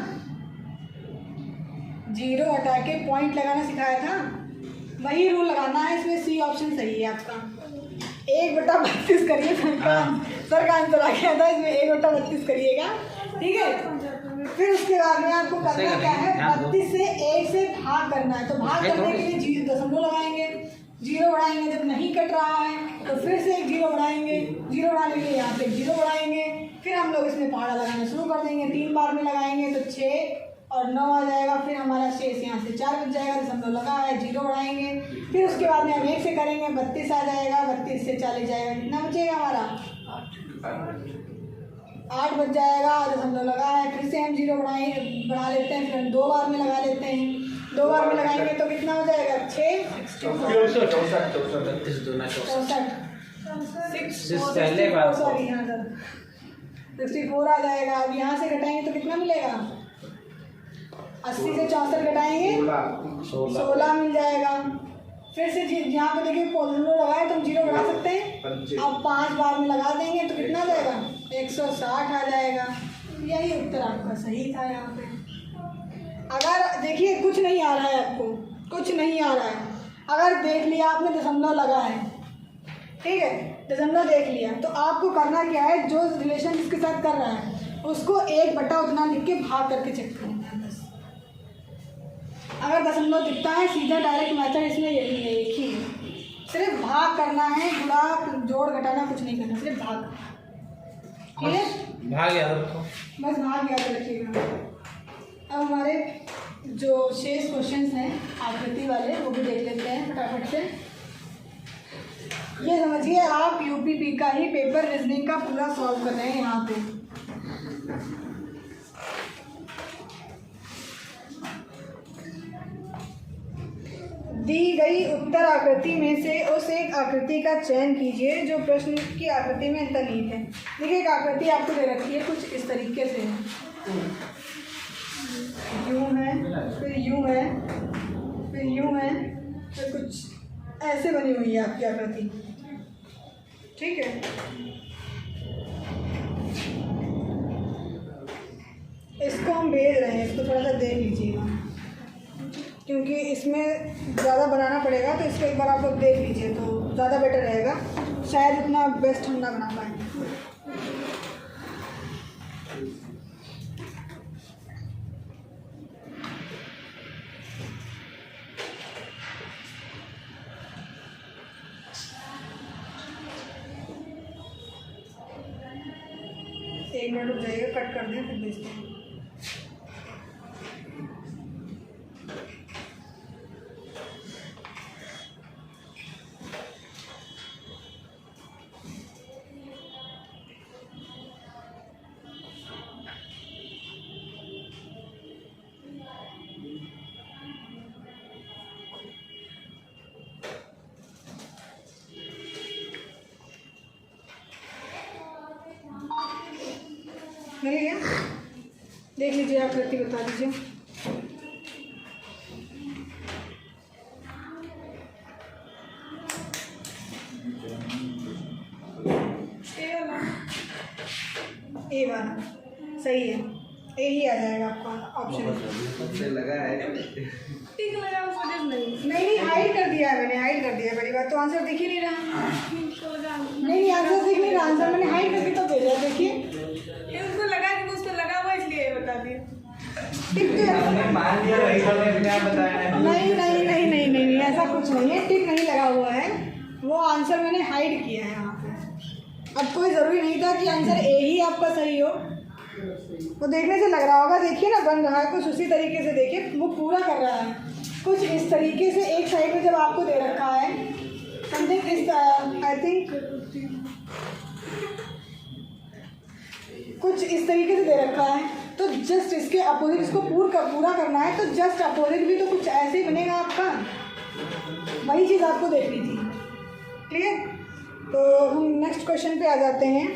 0 हटा के पॉइंट लगाना सिखाया था, वही रूल लगाना है। इसमें सी ऑप्शन सही है आपका। 1/32 करिए, सर का आंसर आ गया था। इसमें 1/32 करिएगा, ठीक है। फिर उसके बाद में आपको करना क्या है, 32 से 1 से भाग करना है। तो भाग करने के लिए दशमलव लगाएंगे, 0 बढ़ाएंगे। जब नहीं कट रहा है तो फिर से एक 0 बढ़ाएंगे, 0 बढ़ाने के लिए यहाँ पे 0 बढ़ाएंगे। फिर हम लोग इसमें पहाड़ा लगाना शुरू कर देंगे। 3 बार में लगाएंगे तो 6 और 9 आ जाएगा। फिर हमारा शेष यहाँ से 4 बच जाएगा, दशमलव लगा है, 0 बढ़ाएंगे। फिर उसके बाद में हम 1 से करेंगे, 32 आ जाएगा, 32 से 40 जाएगा, कितना बचेगा हमारा? 8 बच जाएगा, दशमलव लगा है। फिर से हम 0 बढ़ा लेते हैं, फिर हम 2 बार में लगा लेते हैं। 2 बार में लगाएंगे तो कितना हो जाएगा? 6 64 32 दूना 64। 64 पहले बार सॉरी हाँ सर 64 आ जाएगा। अब यहाँ से घटाएंगे तो कितना मिलेगा? 80 से 64 घटाएंगे 16 मिल जाएगा। फिर से यहाँ पे देखिए पॉजिटिव लगाए तो हम 0 बढ़ा सकते हैं। अब 5 बार में लगा देंगे तो कितना आ जाएगा? 160 आ जाएगा। यही उत्तर आपका सही था। यहाँ पे अगर देखिए कुछ नहीं आ रहा है, आपको कुछ नहीं आ रहा है, अगर देख लिया आपने दशमलव लगा है, ठीक है, दशमलव देख लिया, तो आपको करना क्या है, जो रिलेशन इसके साथ कर रहा है उसको 1/, उतना लिख के भाग करके चेक करना है बस। अगर दशमलव दिखता है, सीधा डायरेक्ट मेथड इसमें यही है, एक ही है। सिर्फ भाग करना है, गुणा जोड़ घटाना कुछ नहीं करना, सिर्फ भाग। ठीक है, भाग याद रखो, बस भाग याद रखिएगा। अब हमारे जो शेष क्वेश्चंस हैं आकृति वाले वो भी देख लेते हैं फटाफट से। ये समझिए आप यूपीपी का ही पेपर रीजनिंग का पूरा सॉल्व कर रहे हैं यहाँ पे। दी गई उत्तर आकृति में से उस एक आकृति का चयन कीजिए जो प्रश्न की आकृति में अंतर्निहित है। देखिए एक आकृति आपको दे रखी है, कुछ इस तरीके से है, यूं है, फिर यूं है, फिर यूं है, फिर कुछ ऐसे बनी हुई है आपकी आकृति, ठीक है। इसको हम भेज रहे हैं, इसको थोड़ा सा देख लीजिएगा क्योंकि इसमें ज़्यादा बनाना पड़ेगा, तो इसको एक बार आप लोग देख लीजिए तो ज़्यादा बेटर रहेगा। शायद उतना बेस्ट हम ना बना पाएँ। 1 मिनट रुक जाइएगा, कट कर दें फिर भेजते हैं। मिल गया? देख लीजिए, आकृति बता दीजिए। A1 सही है, ए ही आ जाएगा आपका ऑप्शन। मुझे लगा है टिक लगा उस वजह से नहीं नहीं हाइड कर दिया है मैंने, हाइड कर दिया है। पहली बात तो आंसर दिख ही नहीं रहा। तो लगा नहीं आंसर दिख नहीं रहा, आंसर मैंने हाइड करके तो भेजा। देखिए ये उसको लगा कि उस पर लगा हुआ इसलिए बता दिया। टिक तो आपने मान लिया वही सब मैंने आप बताया नहीं नहीं नहीं नहीं नहीं नहीं ऐसा कुछ नहीं है, टिक नहीं लगा हुआ है, वो आंसर मैंने हाइड किया है यहाँ पे। अब कोई ज़रूरी नहीं था कि आंसर ए ही आपका सही हो, वो देखने से लग रहा होगा। देखिए ना बन रहा है कुछ उसी तरीके से, देखिए वो पूरा कर रहा है कुछ इस तरीके से। एक साइड में जब आपको दे रखा है समथिंग इस, आई थिंक कुछ इस तरीके से दे रखा है, तो जस्ट इसके अपोजिट इसको पूरा करना है, तो जस्ट अपोजिट भी तो कुछ ऐसे ही बनेगा आपका। वही चीज़ आपको देखनी थी। क्लियर? तो हम नेक्स्ट क्वेश्चन पे आ जाते हैं।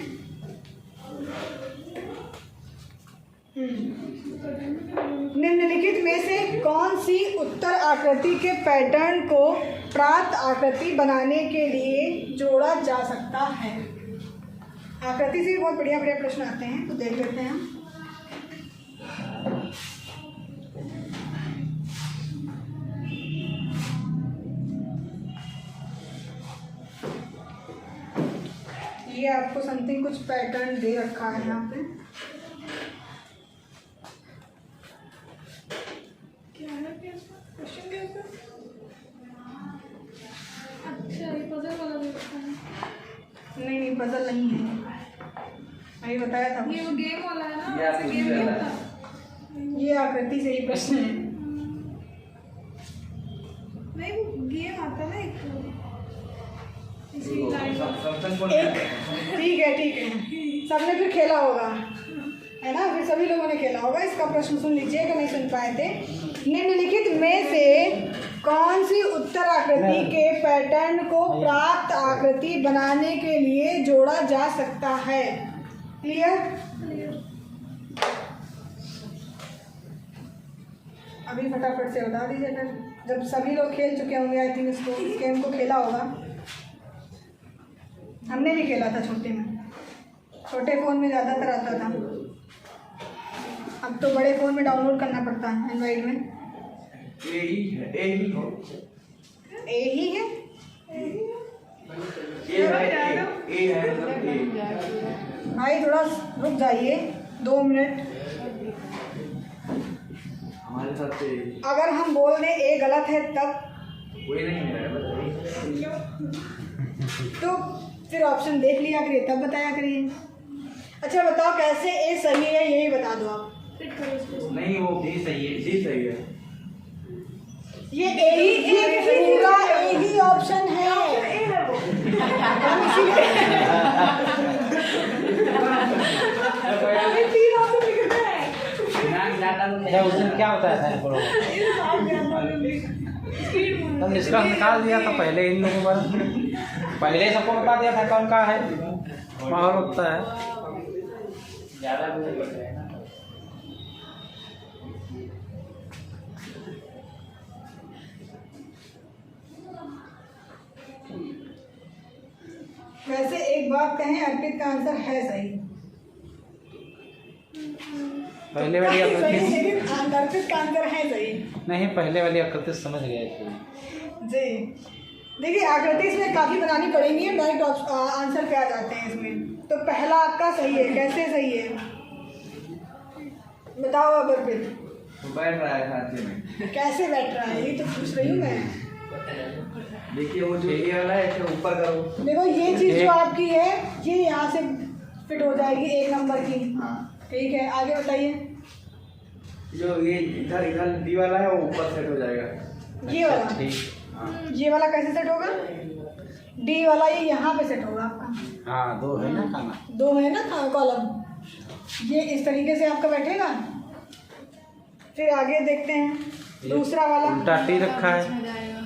निम्नलिखित में से कौन सी उत्तर आकृति के पैटर्न को प्राप्त आकृति बनाने के लिए जोड़ा जा सकता है? आकृति से भी बहुत बढ़िया बढ़िया प्रश्न आते हैं, तो देख लेते हैं। ये आपको समथिंग कुछ पैटर्न दे रखा है यहाँ पे। क्या है क्वेश्चन क्या है? अच्छा ये पजल वाला भी रखा है। नहीं पजल नहीं है, मैं बताया था। ये वो गेम वाला है ना, ये ऐसे आपको गेम दिया नहीं था। होता। ये आकृति से ही प्रश्न है। नहीं वो गेम आता है ना एक इसी लाइन एक ठीक है सबने फिर खेला होगा है ना, फिर सभी लोगों ने खेला होगा। इसका प्रश्न सुन लीजिए अगर नहीं सुन पाए थे। निम्नलिखित में से कौन सी उत्तर आकृति के पैटर्न को प्राप्त आकृति बनाने के लिए जोड़ा जा सकता है? क्लियर? अभी फटाफट से बता दीजिए फिर, जब सभी लोग खेल चुके होंगे। आई थिंक इसको इस गेम को खेला होगा, हमने भी खेला था छोटे में, छोटे फ़ोन में ज़्यादातर आता था। अब तो बड़े फ़ोन में डाउनलोड करना पड़ता है, एंड्रॉइड में। ए ही है, ए ही हो, ए ही है। ए है मतलब ए। भाई थोड़ा रुक जाइए 2 मिनट। हमारे साथ से अगर हम बोल दें ए गलत है तब कोई नहीं है गलत। तो फिर ऑप्शन देख लिया करिए, तब बताया करिए। अच्छा बताओ कैसे ए सही है, यही बता दो आप। फिट करो इसको। नहीं वो डी सही है, डी सही है। ये ए ही पूरा ए ही ऑप्शन है। अभी 3 ऑप्शन लिखते हैं। अच्छा उस दिन क्या बताया था इनको? तो इसका निकाल दिया था पहले इन लोगों पर, पहले सबको बता दिया था कौन का है। माहौल होता है ज़्यादा कुछ करते हैं ना। वैसे एक बात कहें, अर्पित का आंसर है सही। पहले वाली आकृति लेकिन अर्पित का आंसर है सही। नहीं, पहले वाली आकृति समझ गए थे जी देखिए, आकृति इसमें काफ़ी बनानी पड़ेंगी, डायरेक्ट आंसर पे आ जाते हैं इसमें। तो पहला आपका सही है। कैसे सही है बताओ अब अर्पित? तो बैठ रहा है खाते में। कैसे बैठ रहा है, ये तो पूछ रही हूँ मैं। देखिए वो जो ये वाला है इसको ऊपर करो। देखो ये चीज़ जो आपकी है, ये यहाँ से फिट हो जाएगी 1 नंबर की। हाँ। ठीक है, आगे बताइए। जो ये इधर इधर डी वाला है वो ऊपर सेट हो जाएगा। ये वाला, ठीक। हाँ। ये वाला कैसे सेट होगा? डी वाला ये यहाँ पे सेट होगा आपका। हाँ 2 है ना खाना। 2 है ना कॉलम, ये इस तरीके से आपका बैठेगा। फिर आगे देखते हैं दूसरा वाला। उल्टा टी रखा है। इसमें जाएगा।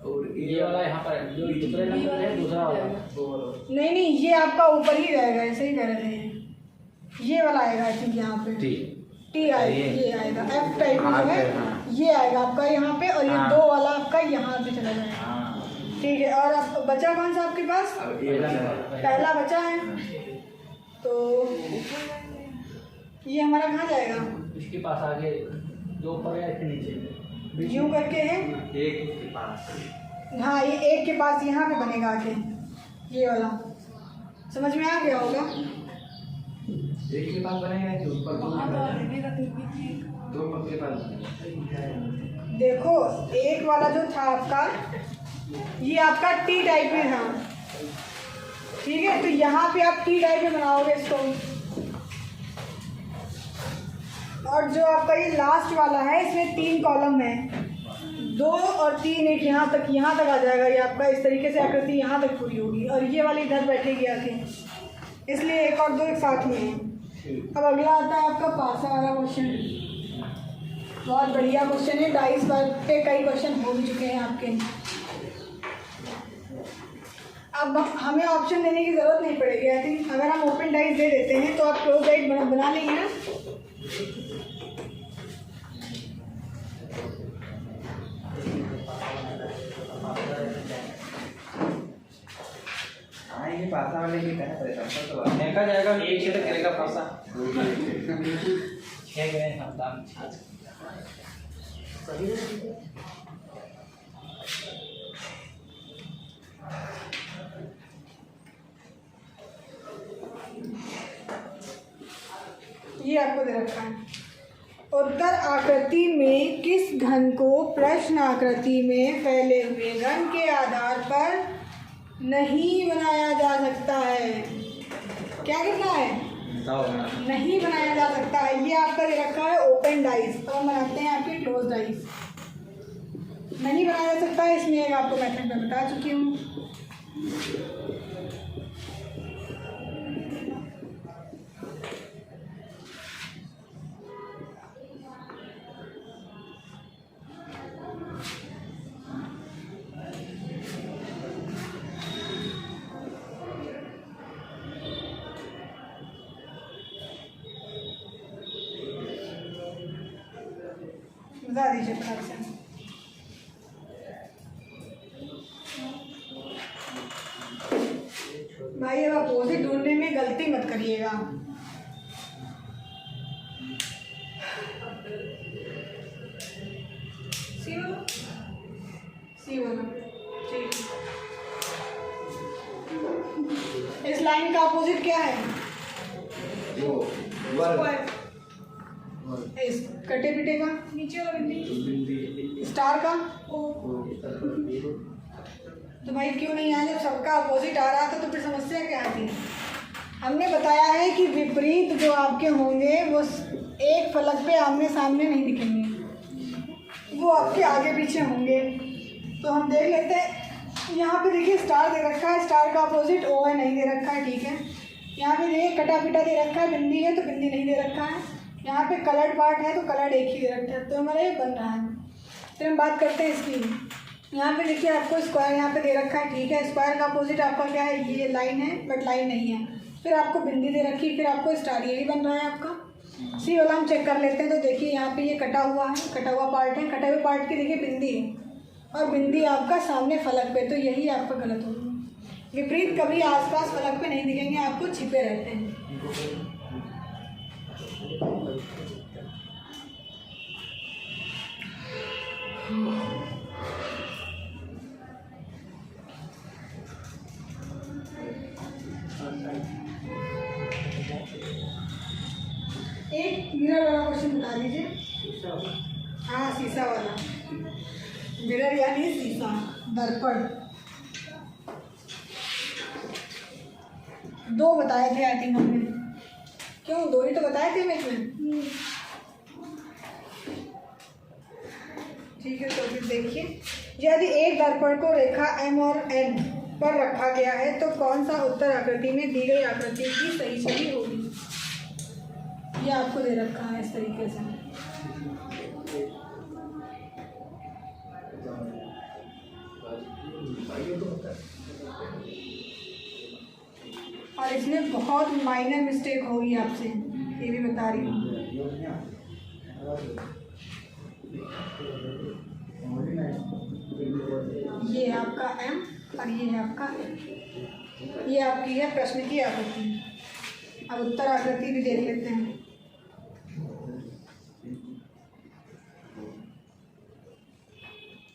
और ये वाला यहाँ पर जो दूसरे नंबर है, दूसरा वाला। नहीं नहीं, ये आपका ऊपर ही रहेगा, ऐसे ही कह रहे थे। ये वाला आएगा आई थिंक यहाँ पे ठीक। टी आएगा, ये आएगा एफ टाइप में हाँ, जो है हाँ। ये आएगा आपका यहाँ पे, और ये हाँ। 2 वाला आपका यहाँ पे चला जाएगा। हाँ। ठीक है, और अब बचा कौन सा आपके पास? अब ये पहला बचा है, तो ये हमारा कहाँ जाएगा? इसके पास आगे जो ऊपर है, इसके नीचे यूँ करके है। एक के पास। हाँ, ये 1 के पास यहाँ पे बनेगा आके, ये वाला। समझ में आ गया होगा? एक के पास बनेगा कि ऊपर वहाँ तो ऑलरेडी रखी हुई थी। 2 के पास बनेगा। देखो, 1 वाला जो था आपका, ये आपका टी टाइप में था। ठीक है, तो यहाँ पे आप टी टाइप में बनाओगे इसको। और जो आपका ये लास्ट वाला है, इसमें 3 कॉलम है, 2 और 3, एक यहाँ तक आ जाएगा। ये आपका इस तरीके से आकृति यहाँ तक पूरी होगी, और ये वाली इधर बैठेगी आके, इसलिए 1 और 2 एक साथ में है। अब अगला आता है आपका पासा वाला क्वेश्चन। बहुत बढ़िया क्वेश्चन है, डाइस पे कई क्वेश्चन हो भी चुके हैं आपके। अब हमें ऑप्शन देने की ज़रूरत नहीं पड़ेगी आई थिंक। अगर हम ओपन डाइस दे देते हैं तो आप क्लोज डाइस बना लेंगे ना। हाँ, ये पासा वाले की क्या परेशान तो देखा जाएगा, नीचे तक गिरेगा फंसा। 6 गए हम दाम। ये आपको दे रखा है। उत्तर आकृति में किस घन को प्रश्न आकृति में फैले हुए घन के आधार पर नहीं बनाया जा सकता है? क्या कितना है? नहीं बनाया जा सकता है। ये आपका दे रखा है ओपन डाइस, तो हम बनाते हैं आपके क्लोज डाइस। नहीं बनाया जा सकता है, इसमें एक आपको मेथड मैं बता चुकी हूँ। बता दीजिए फटाक से। भाई अब अपोजिट ढूंढने में गलती मत करिएगा। सी वाला ठीक। इस लाइन का अपोजिट क्या है? इस कटे पिटे का नीचे वाला बिंदी। स्टार का। तो भाई क्यों नहीं आया? जब सबका अपोजिट आ रहा था तो फिर समस्या क्या थी? हमने बताया है कि विपरीत जो आपके होंगे वो एक फलक पे आमने सामने नहीं दिखेंगे, वो आपके आगे पीछे होंगे। तो हम देख लेते हैं। यहाँ पे देखिए स्टार दे रखा है, स्टार का अपोजिट ओ है, नहीं दे रखा है, ठीक है। यहाँ पे देखिए कटा पिटा दे रखा है, बिंदी है तो बिंदी नहीं दे रखा है। यहाँ पे कलर्ड पार्ट है तो कलर्ड एक ही दे रखा है, तो हमारा ये बन रहा है। फिर हम बात करते हैं इसकी। यहाँ पे देखिए आपको स्क्वायर यहाँ पे दे रखा है, ठीक है। स्क्वायर का अपोजिट आपका क्या है? ये लाइन है, बट लाइन नहीं है। फिर आपको बिंदी दे रखी, फिर आपको स्टार, यही बन रहा है आपका। सी वाला हम चेक कर लेते हैं। तो देखिए यहाँ पे ये कटा हुआ है, कटा हुआ पार्ट है, कटे हुए पार्ट की देखिए बिंदी है, और बिंदी आपका सामने फलक पे, तो यही आपका गलत होगा। विपरीत कभी आसपास फलक पे नहीं दिखेंगे, आपको छिपे रहते हैं। एक मिरर वाला क्वेश्चन बता दीजिए। हाँ, शीशा वाला। मिरर यानी शीशा, दर्पण। 2 बताए थे आई थिंक हमने, क्यों 2 ही तो बताए थे हमें इसमें। ठीक है, तो फिर देखिए, यदि एक दर्पण को रेखा M और N पर रखा गया है तो कौन सा उत्तर आकृति में दी गई आकृति की सही छवि होगी। ये आपको दे रखा है इस तरीके से। और इसमें बहुत माइनर मिस्टेक होगी आपसे, ये भी बता रही हूँ। ये है आपका M और ये है आपका N। ये आपकी है प्रश्न की आकृति। अब उत्तर आकृति भी देख लेते हैं।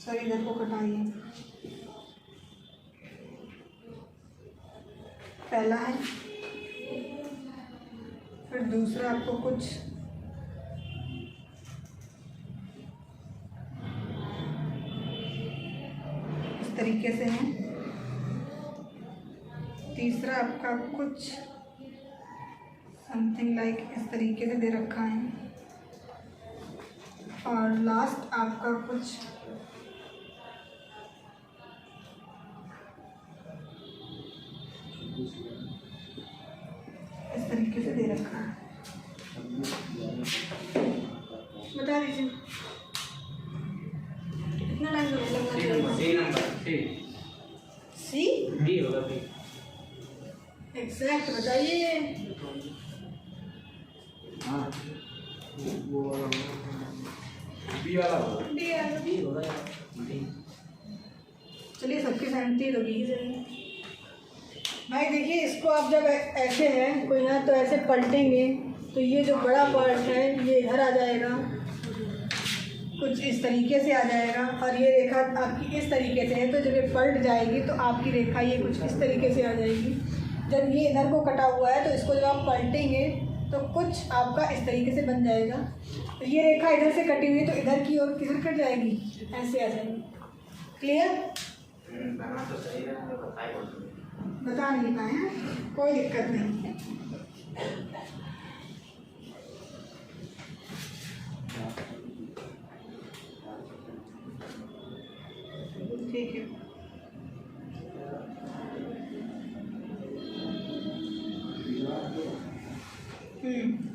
सॉरी, इधर को हटाइए। पहला है, फिर दूसरा आपको कुछ इस तरीके से है, तीसरा आपका कुछ समथिंग लाइक इस तरीके से दे रखा है, और लास्ट आपका कुछ इस तरीके से दे रखा है। बता दीजिए कितना टाइम लगेगा। सी नंबर सी डी होगा बी। एग्जैक्ट बताइए। हाँ, वो बी वाला होगा। डी होगा। चलिए, सबकी सहमति तो बी है। भाई देखिए, इसको आप जब ऐसे हैं कोई ना तो ऐसे पलटेंगे तो ये जो बड़ा पार्ट है ये इधर आ जाएगा, कुछ इस तरीके से आ जाएगा, और ये रेखा आपकी इस तरीके से है, तो जब ये पलट जाएगी तो आपकी रेखा ये कुछ इस तरीके से आ जाएगी। जब ये इधर को कटा हुआ है तो इसको जब आप पलटेंगे तो कुछ आपका इस तरीके से बन जाएगा। तो ये रेखा इधर से कटी हुई तो इधर की ओर किधर कट जाएगी, ऐसे आ जाएगी। क्लियर? बता नहीं पाए हैं, कोई दिक्कत नहीं। ठीक है,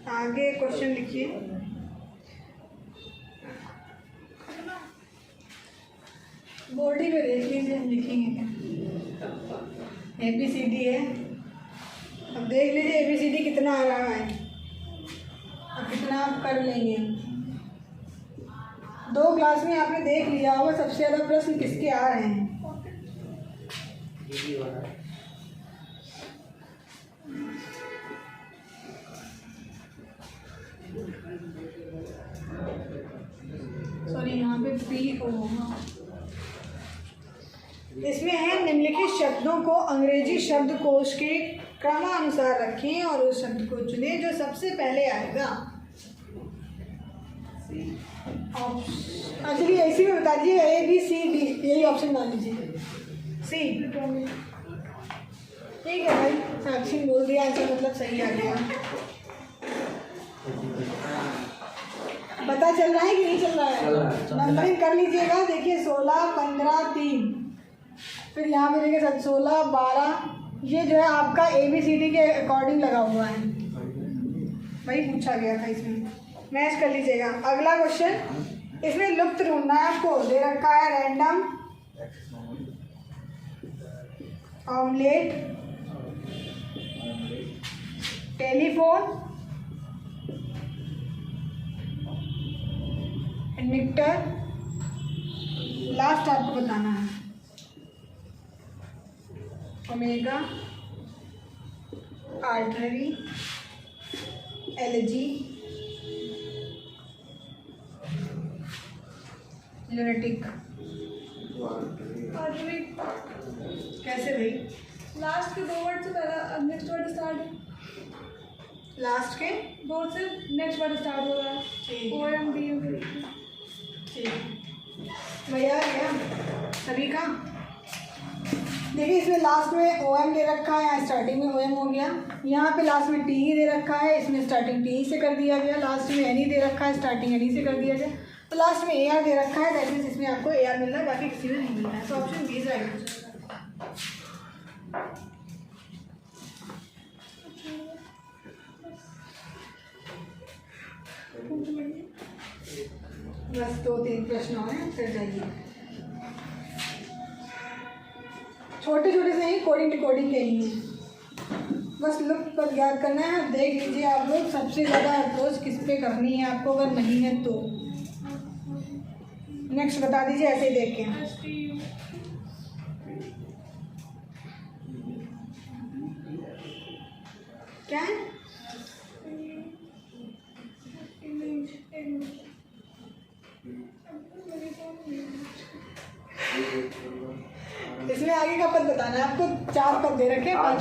आगे क्वेश्चन लिखिए। बोर्डी पे देख लीजिए, लिखेंगे क्या। ABCD है, अब देख लीजिए ABCD कितना आ रहा है और कितना आप कर लेंगे। 2 क्लास में आपने देख लिया होगा सबसे ज़्यादा प्रश्न किसके आ रहे हैं। सॉरी, यहाँ पे P होगा। इसमें है, निम्नलिखित शब्दों को अंग्रेजी शब्दकोश के क्रमानुसार रखें और उस शब्द को चुनें जो सबसे पहले आएगा। चलिए ऐसे में बता दीजिए, ABCD यही ऑप्शन मान लीजिए। सी ठीक है भाई, साक्षी बोल दिया ऐसा मतलब सही आ गया। पता चल रहा है कि नहीं चल रहा है? नंबरिंग कर लीजिएगा। देखिए 16, 15, 3, फिर यहाँ पे देखिए 16, 12, ये जो है आपका ABCD के अकॉर्डिंग लगा हुआ है, वही पूछा गया था। इसमें मैच कर लीजिएगा। अगला क्वेश्चन, इसमें लुप्त ढूंढना है आपको, दे रखा है रैंडम, ऑमलेट, टेलीफोन, मिक्टर, लास्ट आपको बताना है ओमेगा, आर्टरी, एलजी, ल्यूनेटिक। कैसे भाई? लास्ट के 2 वर्ड से पहला नेक्स्ट वर्ड स्टार्ट है, लास्ट के 2 से नेक्स्ट वर्ड स्टार्ट हो रहा है। ठीक। OMD ठीक, बढ़िया गया सभी का। देखिए इसमें लास्ट में OM दे रखा है, यहाँ स्टार्टिंग में OM हो गया, यहाँ पे लास्ट में TE दे रखा है, इसमें स्टार्टिंग TE से कर दिया गया, लास्ट में NE दे रखा है, स्टार्टिंग NE से कर दिया गया, तो लास्ट में AR दे रखा है, दैट मीन्स इसमें आपको AR मिल रहा है, बाकी किसी में नहीं मिल रहा है, तो ऑप्शन बी राइट हो जाएगा। बस 2-3 प्रश्न और हैं, फिर जाइए। छोटे छोटे से ही कोडिंग डिकोडिंग के ही हैं, बस लुक पर याद करना है। देख लीजिए आप लोग सबसे ज़्यादा अप्रोच किस पे करनी है आपको, अगर नहीं है तो नेक्स्ट बता दीजिए, ऐसे ही देख के। क्या है? इसमें आगे का पद बताना है आपको, 4 पद दे रखे हैं, 5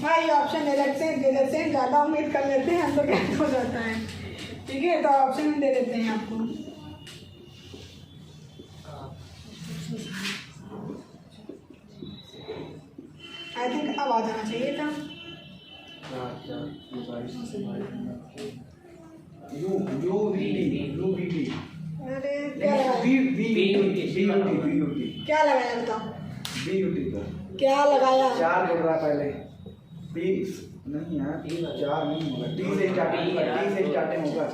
हाँ ये ऑप्शन दे देते हैं, ज़्यादा उम्मीद कर लेते हैं हम तो क्या हो जाता है, ठीक है, तो ऑप्शन दे देते हैं आपको। आई थिंक अब आ जाना चाहिए था। अरे क्या लगाया बताओ, क्या लगाया? 4 बोल रहा पहले, P नहीं यार, 4 नहीं होगा, T से स्टार्टिंग होगा, T से स्टार्टिंग होगा,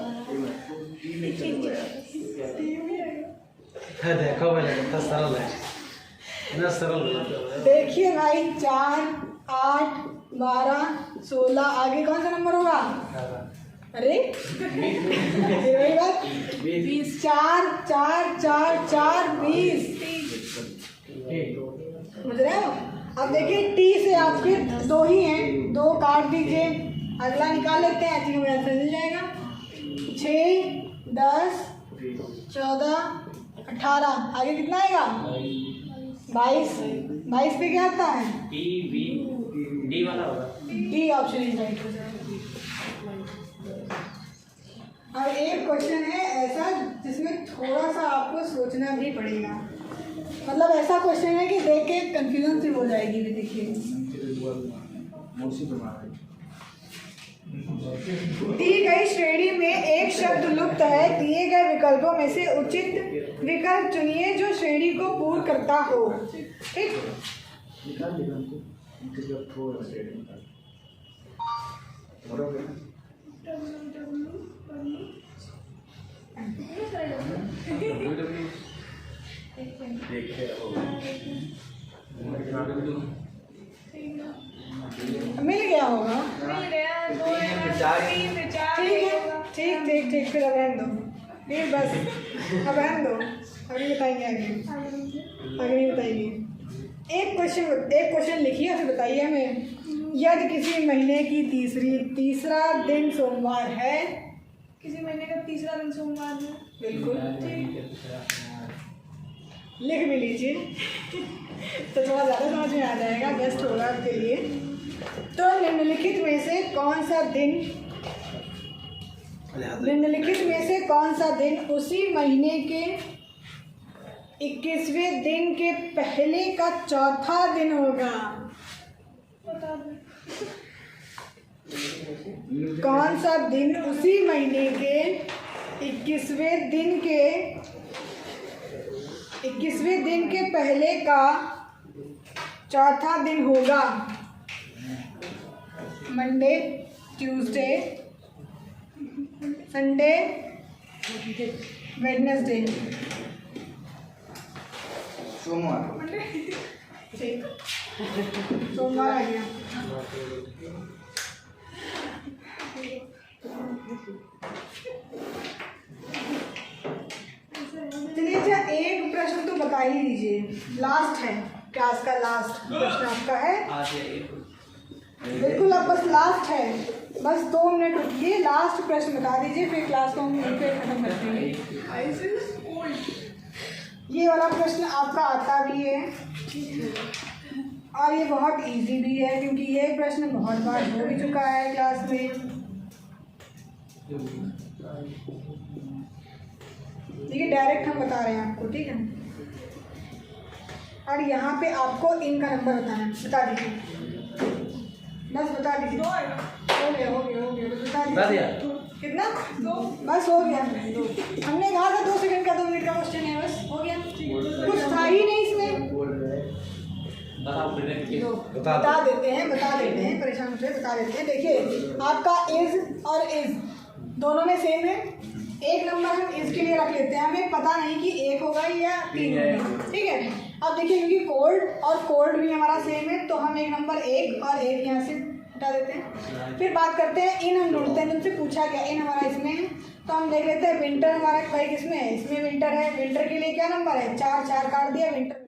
T में चलेगा यार। देखो भाई कितना सरल है, इतना सरल है। देखिए भाई 4, 8, 12, 16, आगे कौन सा नंबर होगा? अरे फिर वही बात, 20, 4, 4, 4, 4, 20 समझ रहे हो? अब देखिए टी से आपके 2 ही हैं, 2 काट दीजिए, अगला निकाल लेते हैं, ऐसे में आंसर मिल जाएगा। 6, 10, 14, 18, आगे कितना आएगा? 22 पे क्या आता है? डी वाला होगा, डी ऑप्शन इज राइट हो जाएगा। अब एक क्वेश्चन है ऐसा जिसमें थोड़ा सा आपको सोचना भी पड़ेगा, मतलब ऐसा क्वेश्चन है कि देख के कंफ्यूजन से हो जाएगी भी। देखिए दी गई श्रेणी में एक शब्द लुप्त है, दिए गए विकल्पों में से उचित विकल्प चुनिए जो श्रेणी को पूर्ण करता हो। ठीक, मिल गया होगा, ठीक, फिर अब रहने दो, फिर बस अब रहने दो, अभी बताएंगे आगे नहीं बताएंगे। एक क्वेश्चन लिखिए, फिर बताइए हमें। यदि किसी महीने की तीसरा दिन सोमवार है, किसी महीने का तीसरा दिन सोमवार है, बिल्कुल लिख भी लीजिए तो थोड़ा ज़्यादा समझ में आ जाएगा, बेस्ट होगा आपके लिए। तो निम्नलिखित में से कौन सा दिन उसी महीने के 21वें दिन के पहले का चौथा दिन होगा? बता दो। कौन सा दिन उसी महीने के 21वें दिन के पहले का चौथा दिन होगा? मंडे, ट्यूसडे, संडे, वेडनेसडे, सोमवार। ठीक, सोमवार आ गया। चलिए अच्छा, एक प्रश्न तो बता ही दीजिए, लास्ट है क्लास का, लास्ट प्रश्न आपका है, बिल्कुल अब बस लास्ट है, बस 2 मिनट रुकिए, लास्ट प्रश्न बता दीजिए, फिर क्लास को हम यहीं पे खत्म कर देंगे। ये वाला प्रश्न आपका आता भी है और ये बहुत इजी भी है, क्योंकि ये प्रश्न बहुत बार हो भी चुका है क्लास में। देखिए डायरेक्ट हम बता रहे हैं आपको, ठीक है। और यहाँ पे आपको इनका नंबर बताना है, बता दीजिए, बस बता दीजिए। दो आएगा। हो गया हो गया हो गया, बस बता बता दिया? दीजिए। कितना? दो। बस हो गया। हमने कहा था 2 सेकंड का 2 मिनट का क्वेश्चन है, बस हो गया। कुछ था ही नहीं इसमें। बोल रहे दो। बता बता देते हैं, परेशान होते हैं, बता देते हैं। देखिए आपका इज और इज दोनों में सेम है। एक नंबर हम इज के लिए रख लेते हैं, हमें पता नहीं कि 1 होगा या 3 होगा, ठीक है। अब देखिए क्योंकि कोल्ड और कोल्ड भी हमारा सेम है, तो हम एक नंबर 1 और 1 यहाँ से हटा देते हैं। फिर बात करते हैं इन, हम ढूंढते हैं, तुमसे पूछा गया इन हमारा इसमें है, तो हम देख लेते हैं विंटर हमारा भाई किसमें है, इसमें विंटर है। विंटर के लिए क्या नंबर है? 4 4 काट दिया, विंटर